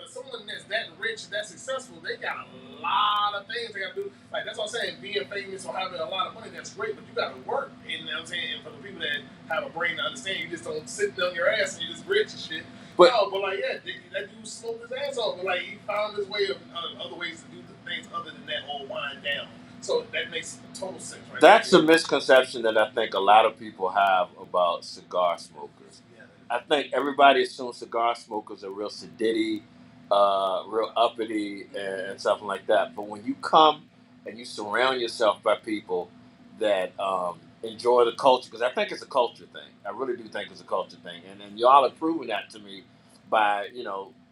someone that's that rich, that successful, they got a lot of things they got to do. Like that's what I'm saying. Being famous or having a lot of money, that's great, but you got to work. And you know what I'm saying. And for the people that have a brain to understand, you just don't sit on your ass and you just rich and shit. But like, yeah, that dude smoked his ass off. But like, he found his way of other ways to do things other than that or wind down. So that makes total sense, right? That's a misconception that I think a lot of people have about cigar smokers. I think everybody assumes cigar smokers are real sedity, real uppity, and something like that. But when you come and you surround yourself by people that enjoy the culture, because I think it's a culture thing. I really do think it's a culture thing. And y'all have proven that to me by,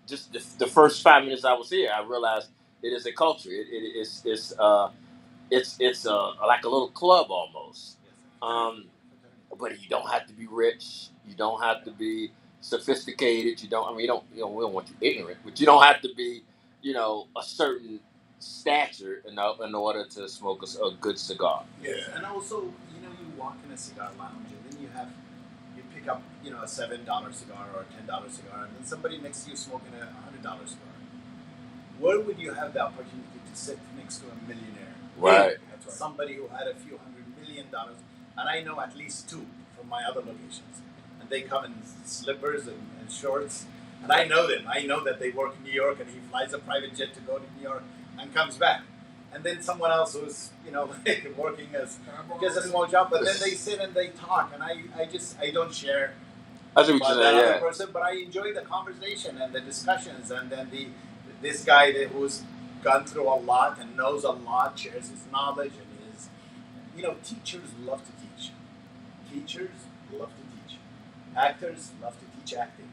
just the first 5 minutes I was here, I realized it is a culture. It's like a little club almost. But you don't have to be rich. You don't have to be sophisticated. We don't want you ignorant, but you don't have to be, a certain stature in order to smoke a good cigar. Yeah, and also, you walk in a cigar lounge and then you pick up, a $7 cigar or a $10 cigar, and then somebody next to you smoking a $100 cigar. Where would you have the opportunity to sit next to a millionaire? Right. Somebody who had a few $100 million, and I know at least two from my other locations, and they come in slippers and shorts, and I know them. I know that they work in New York, and he flies a private jet to go to New York and comes back. And then someone else who's, like working as just a small job, but then they sit and they talk, and I don't share That's what about you're that saying, other yeah. person, but I enjoy the conversation and the discussions, and then this guy who's gone through a lot and knows a lot, shares his knowledge and his, teachers love to teach. Teachers love to teach. Actors love to teach acting.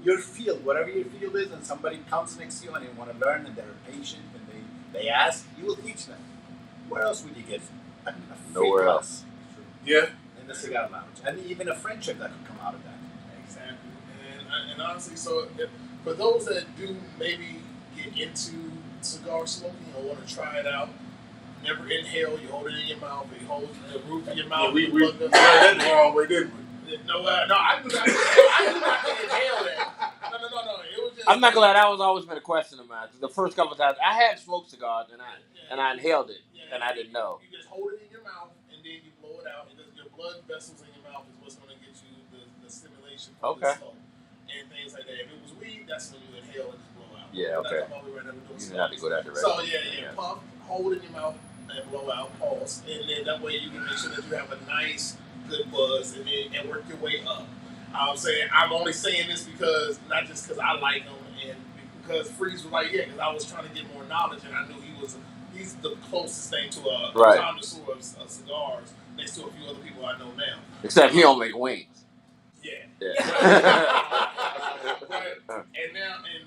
Your field, whatever your field is, and somebody comes next to you and they want to learn and they're patient and they ask, you will teach them. Where else would you get a Nowhere class? else. Yeah. In the cigar lounge. And even a friendship that could come out of that. Exactly. And honestly, so for those that do maybe get into cigar smoking or want to try it out, never inhale. You hold it in your mouth. You hold the roof of your mouth. Yeah, we did that the wrong way, didn't we? No, I do not inhale that. No. It was just. I'm not gonna lie, that was always been a question of mine. The first couple of times I had smoked cigars and I inhaled it and I didn't know. You just hold it in your mouth and then you blow it out. Your blood vessels in your mouth is what's going to get you the stimulation from the smoke and things like that. If it was weed, that's when you inhale and just blow out. Yeah, okay. You didn't have to go that direction. So yeah. Puff, hold it in your mouth and blow out, pause, and then that way you can make sure that you have a nice, good buzz, and work your way up. I'm only saying this because not just because I like him and because Freeze was like, because I was trying to get more knowledge and I knew he's the closest thing to a connoisseur of cigars next to a few other people I know now. Except he don't make wings. Yeah. And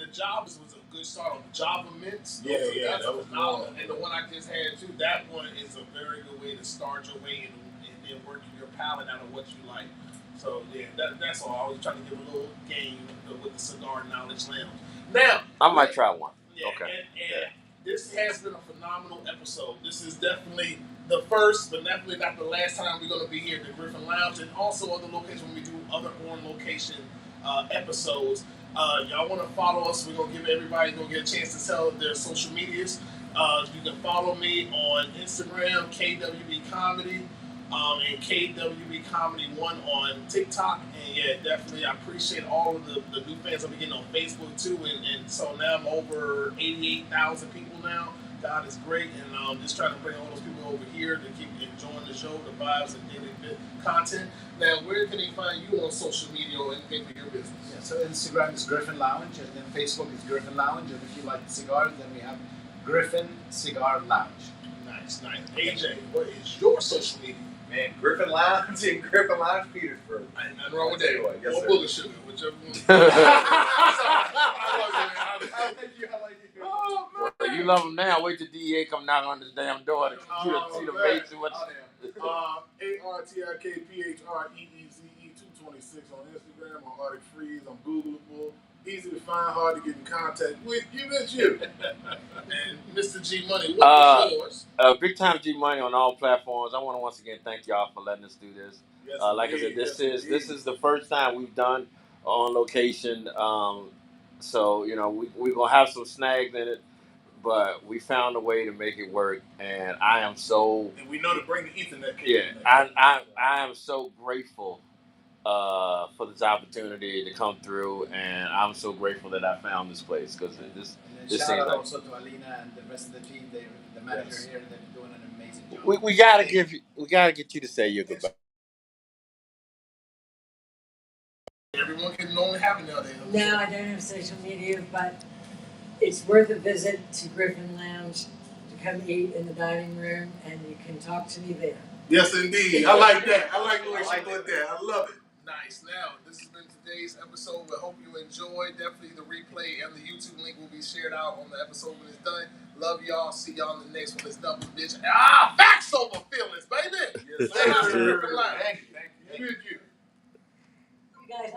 the job was good start on the Java Mints. Yeah, That's that was phenomenal. good. And the one I just had too, that one is a very good way to start your way and then working your palate out of what you like. So yeah, that's all. I was trying to give a little game with the Cigar Knowledge Lounge. Now I might try one. yeah, Okay. and this has been a phenomenal episode. This is definitely the first, but definitely not the last time we're going to be here at the Griffin Lounge, and also other locations when we do other on-location episodes. Y'all want to follow us? We're going to give everybody going to get a chance to tell their social medias. You can follow me on Instagram, KWB Comedy, and KWB Comedy 1 on TikTok. And yeah, definitely, I appreciate all of the new fans I'm getting on Facebook too. And so now I'm over 88,000 people now. God is great, and just trying to bring all those people over here to keep enjoying the show, the vibes, and daily content. Now, where can they find you on social media or anything for your business? Yeah, so Instagram is Griffin Lounge, and then Facebook is Griffin Lounge, and if you like cigars, then we have Griffin Cigar Lounge. Nice. AJ, what is your social media? Man, Griffin Lounge and Griffin Lounge, Petersburg. Ain't nothing wrong with that. Yes, Or sir. bullet sugar, whichever one. I like you. Oh, man. Well, you love him now. Wait till DEA come knock on this damn door to see the man. mates and what. ARTIKPHREEZE 226 on Instagram, on Arctic Freeze, I'm Googleable, easy to find, hard to get in contact with. It's you. And Mr. G Money, what is yours? Big time G Money on all platforms. I want to once again thank y'all for letting us do this. Yes, Like I said, this is the first time we've done on location. So we're gonna have some snags in it, but we found a way to make it work, and I am so And we know to bring the Ethernet cable. yeah. I am so grateful for this opportunity to come through, and I'm so grateful that I found this place because this And seems shout out like also to Alina and the rest of the team. The manager here, they're doing an amazing job. we gotta get you to say your goodbye. Everyone can only have it nowadays. Now I don't have social media, but it's worth a visit to Griffin Lounge to come eat in the dining room, and you can talk to me there. Yes, indeed. I like that. I like the way she put that. I love it. Nice. Now, this has been today's episode. We hope you enjoyed. Definitely the replay and the YouTube link will be shared out on the episode when it's done. Love y'all. See y'all in the next one. Let's double bitch. Factz over Feelingz, baby. Yes, Say hi to sir. Griffin Lounge. Thank you. You. You guys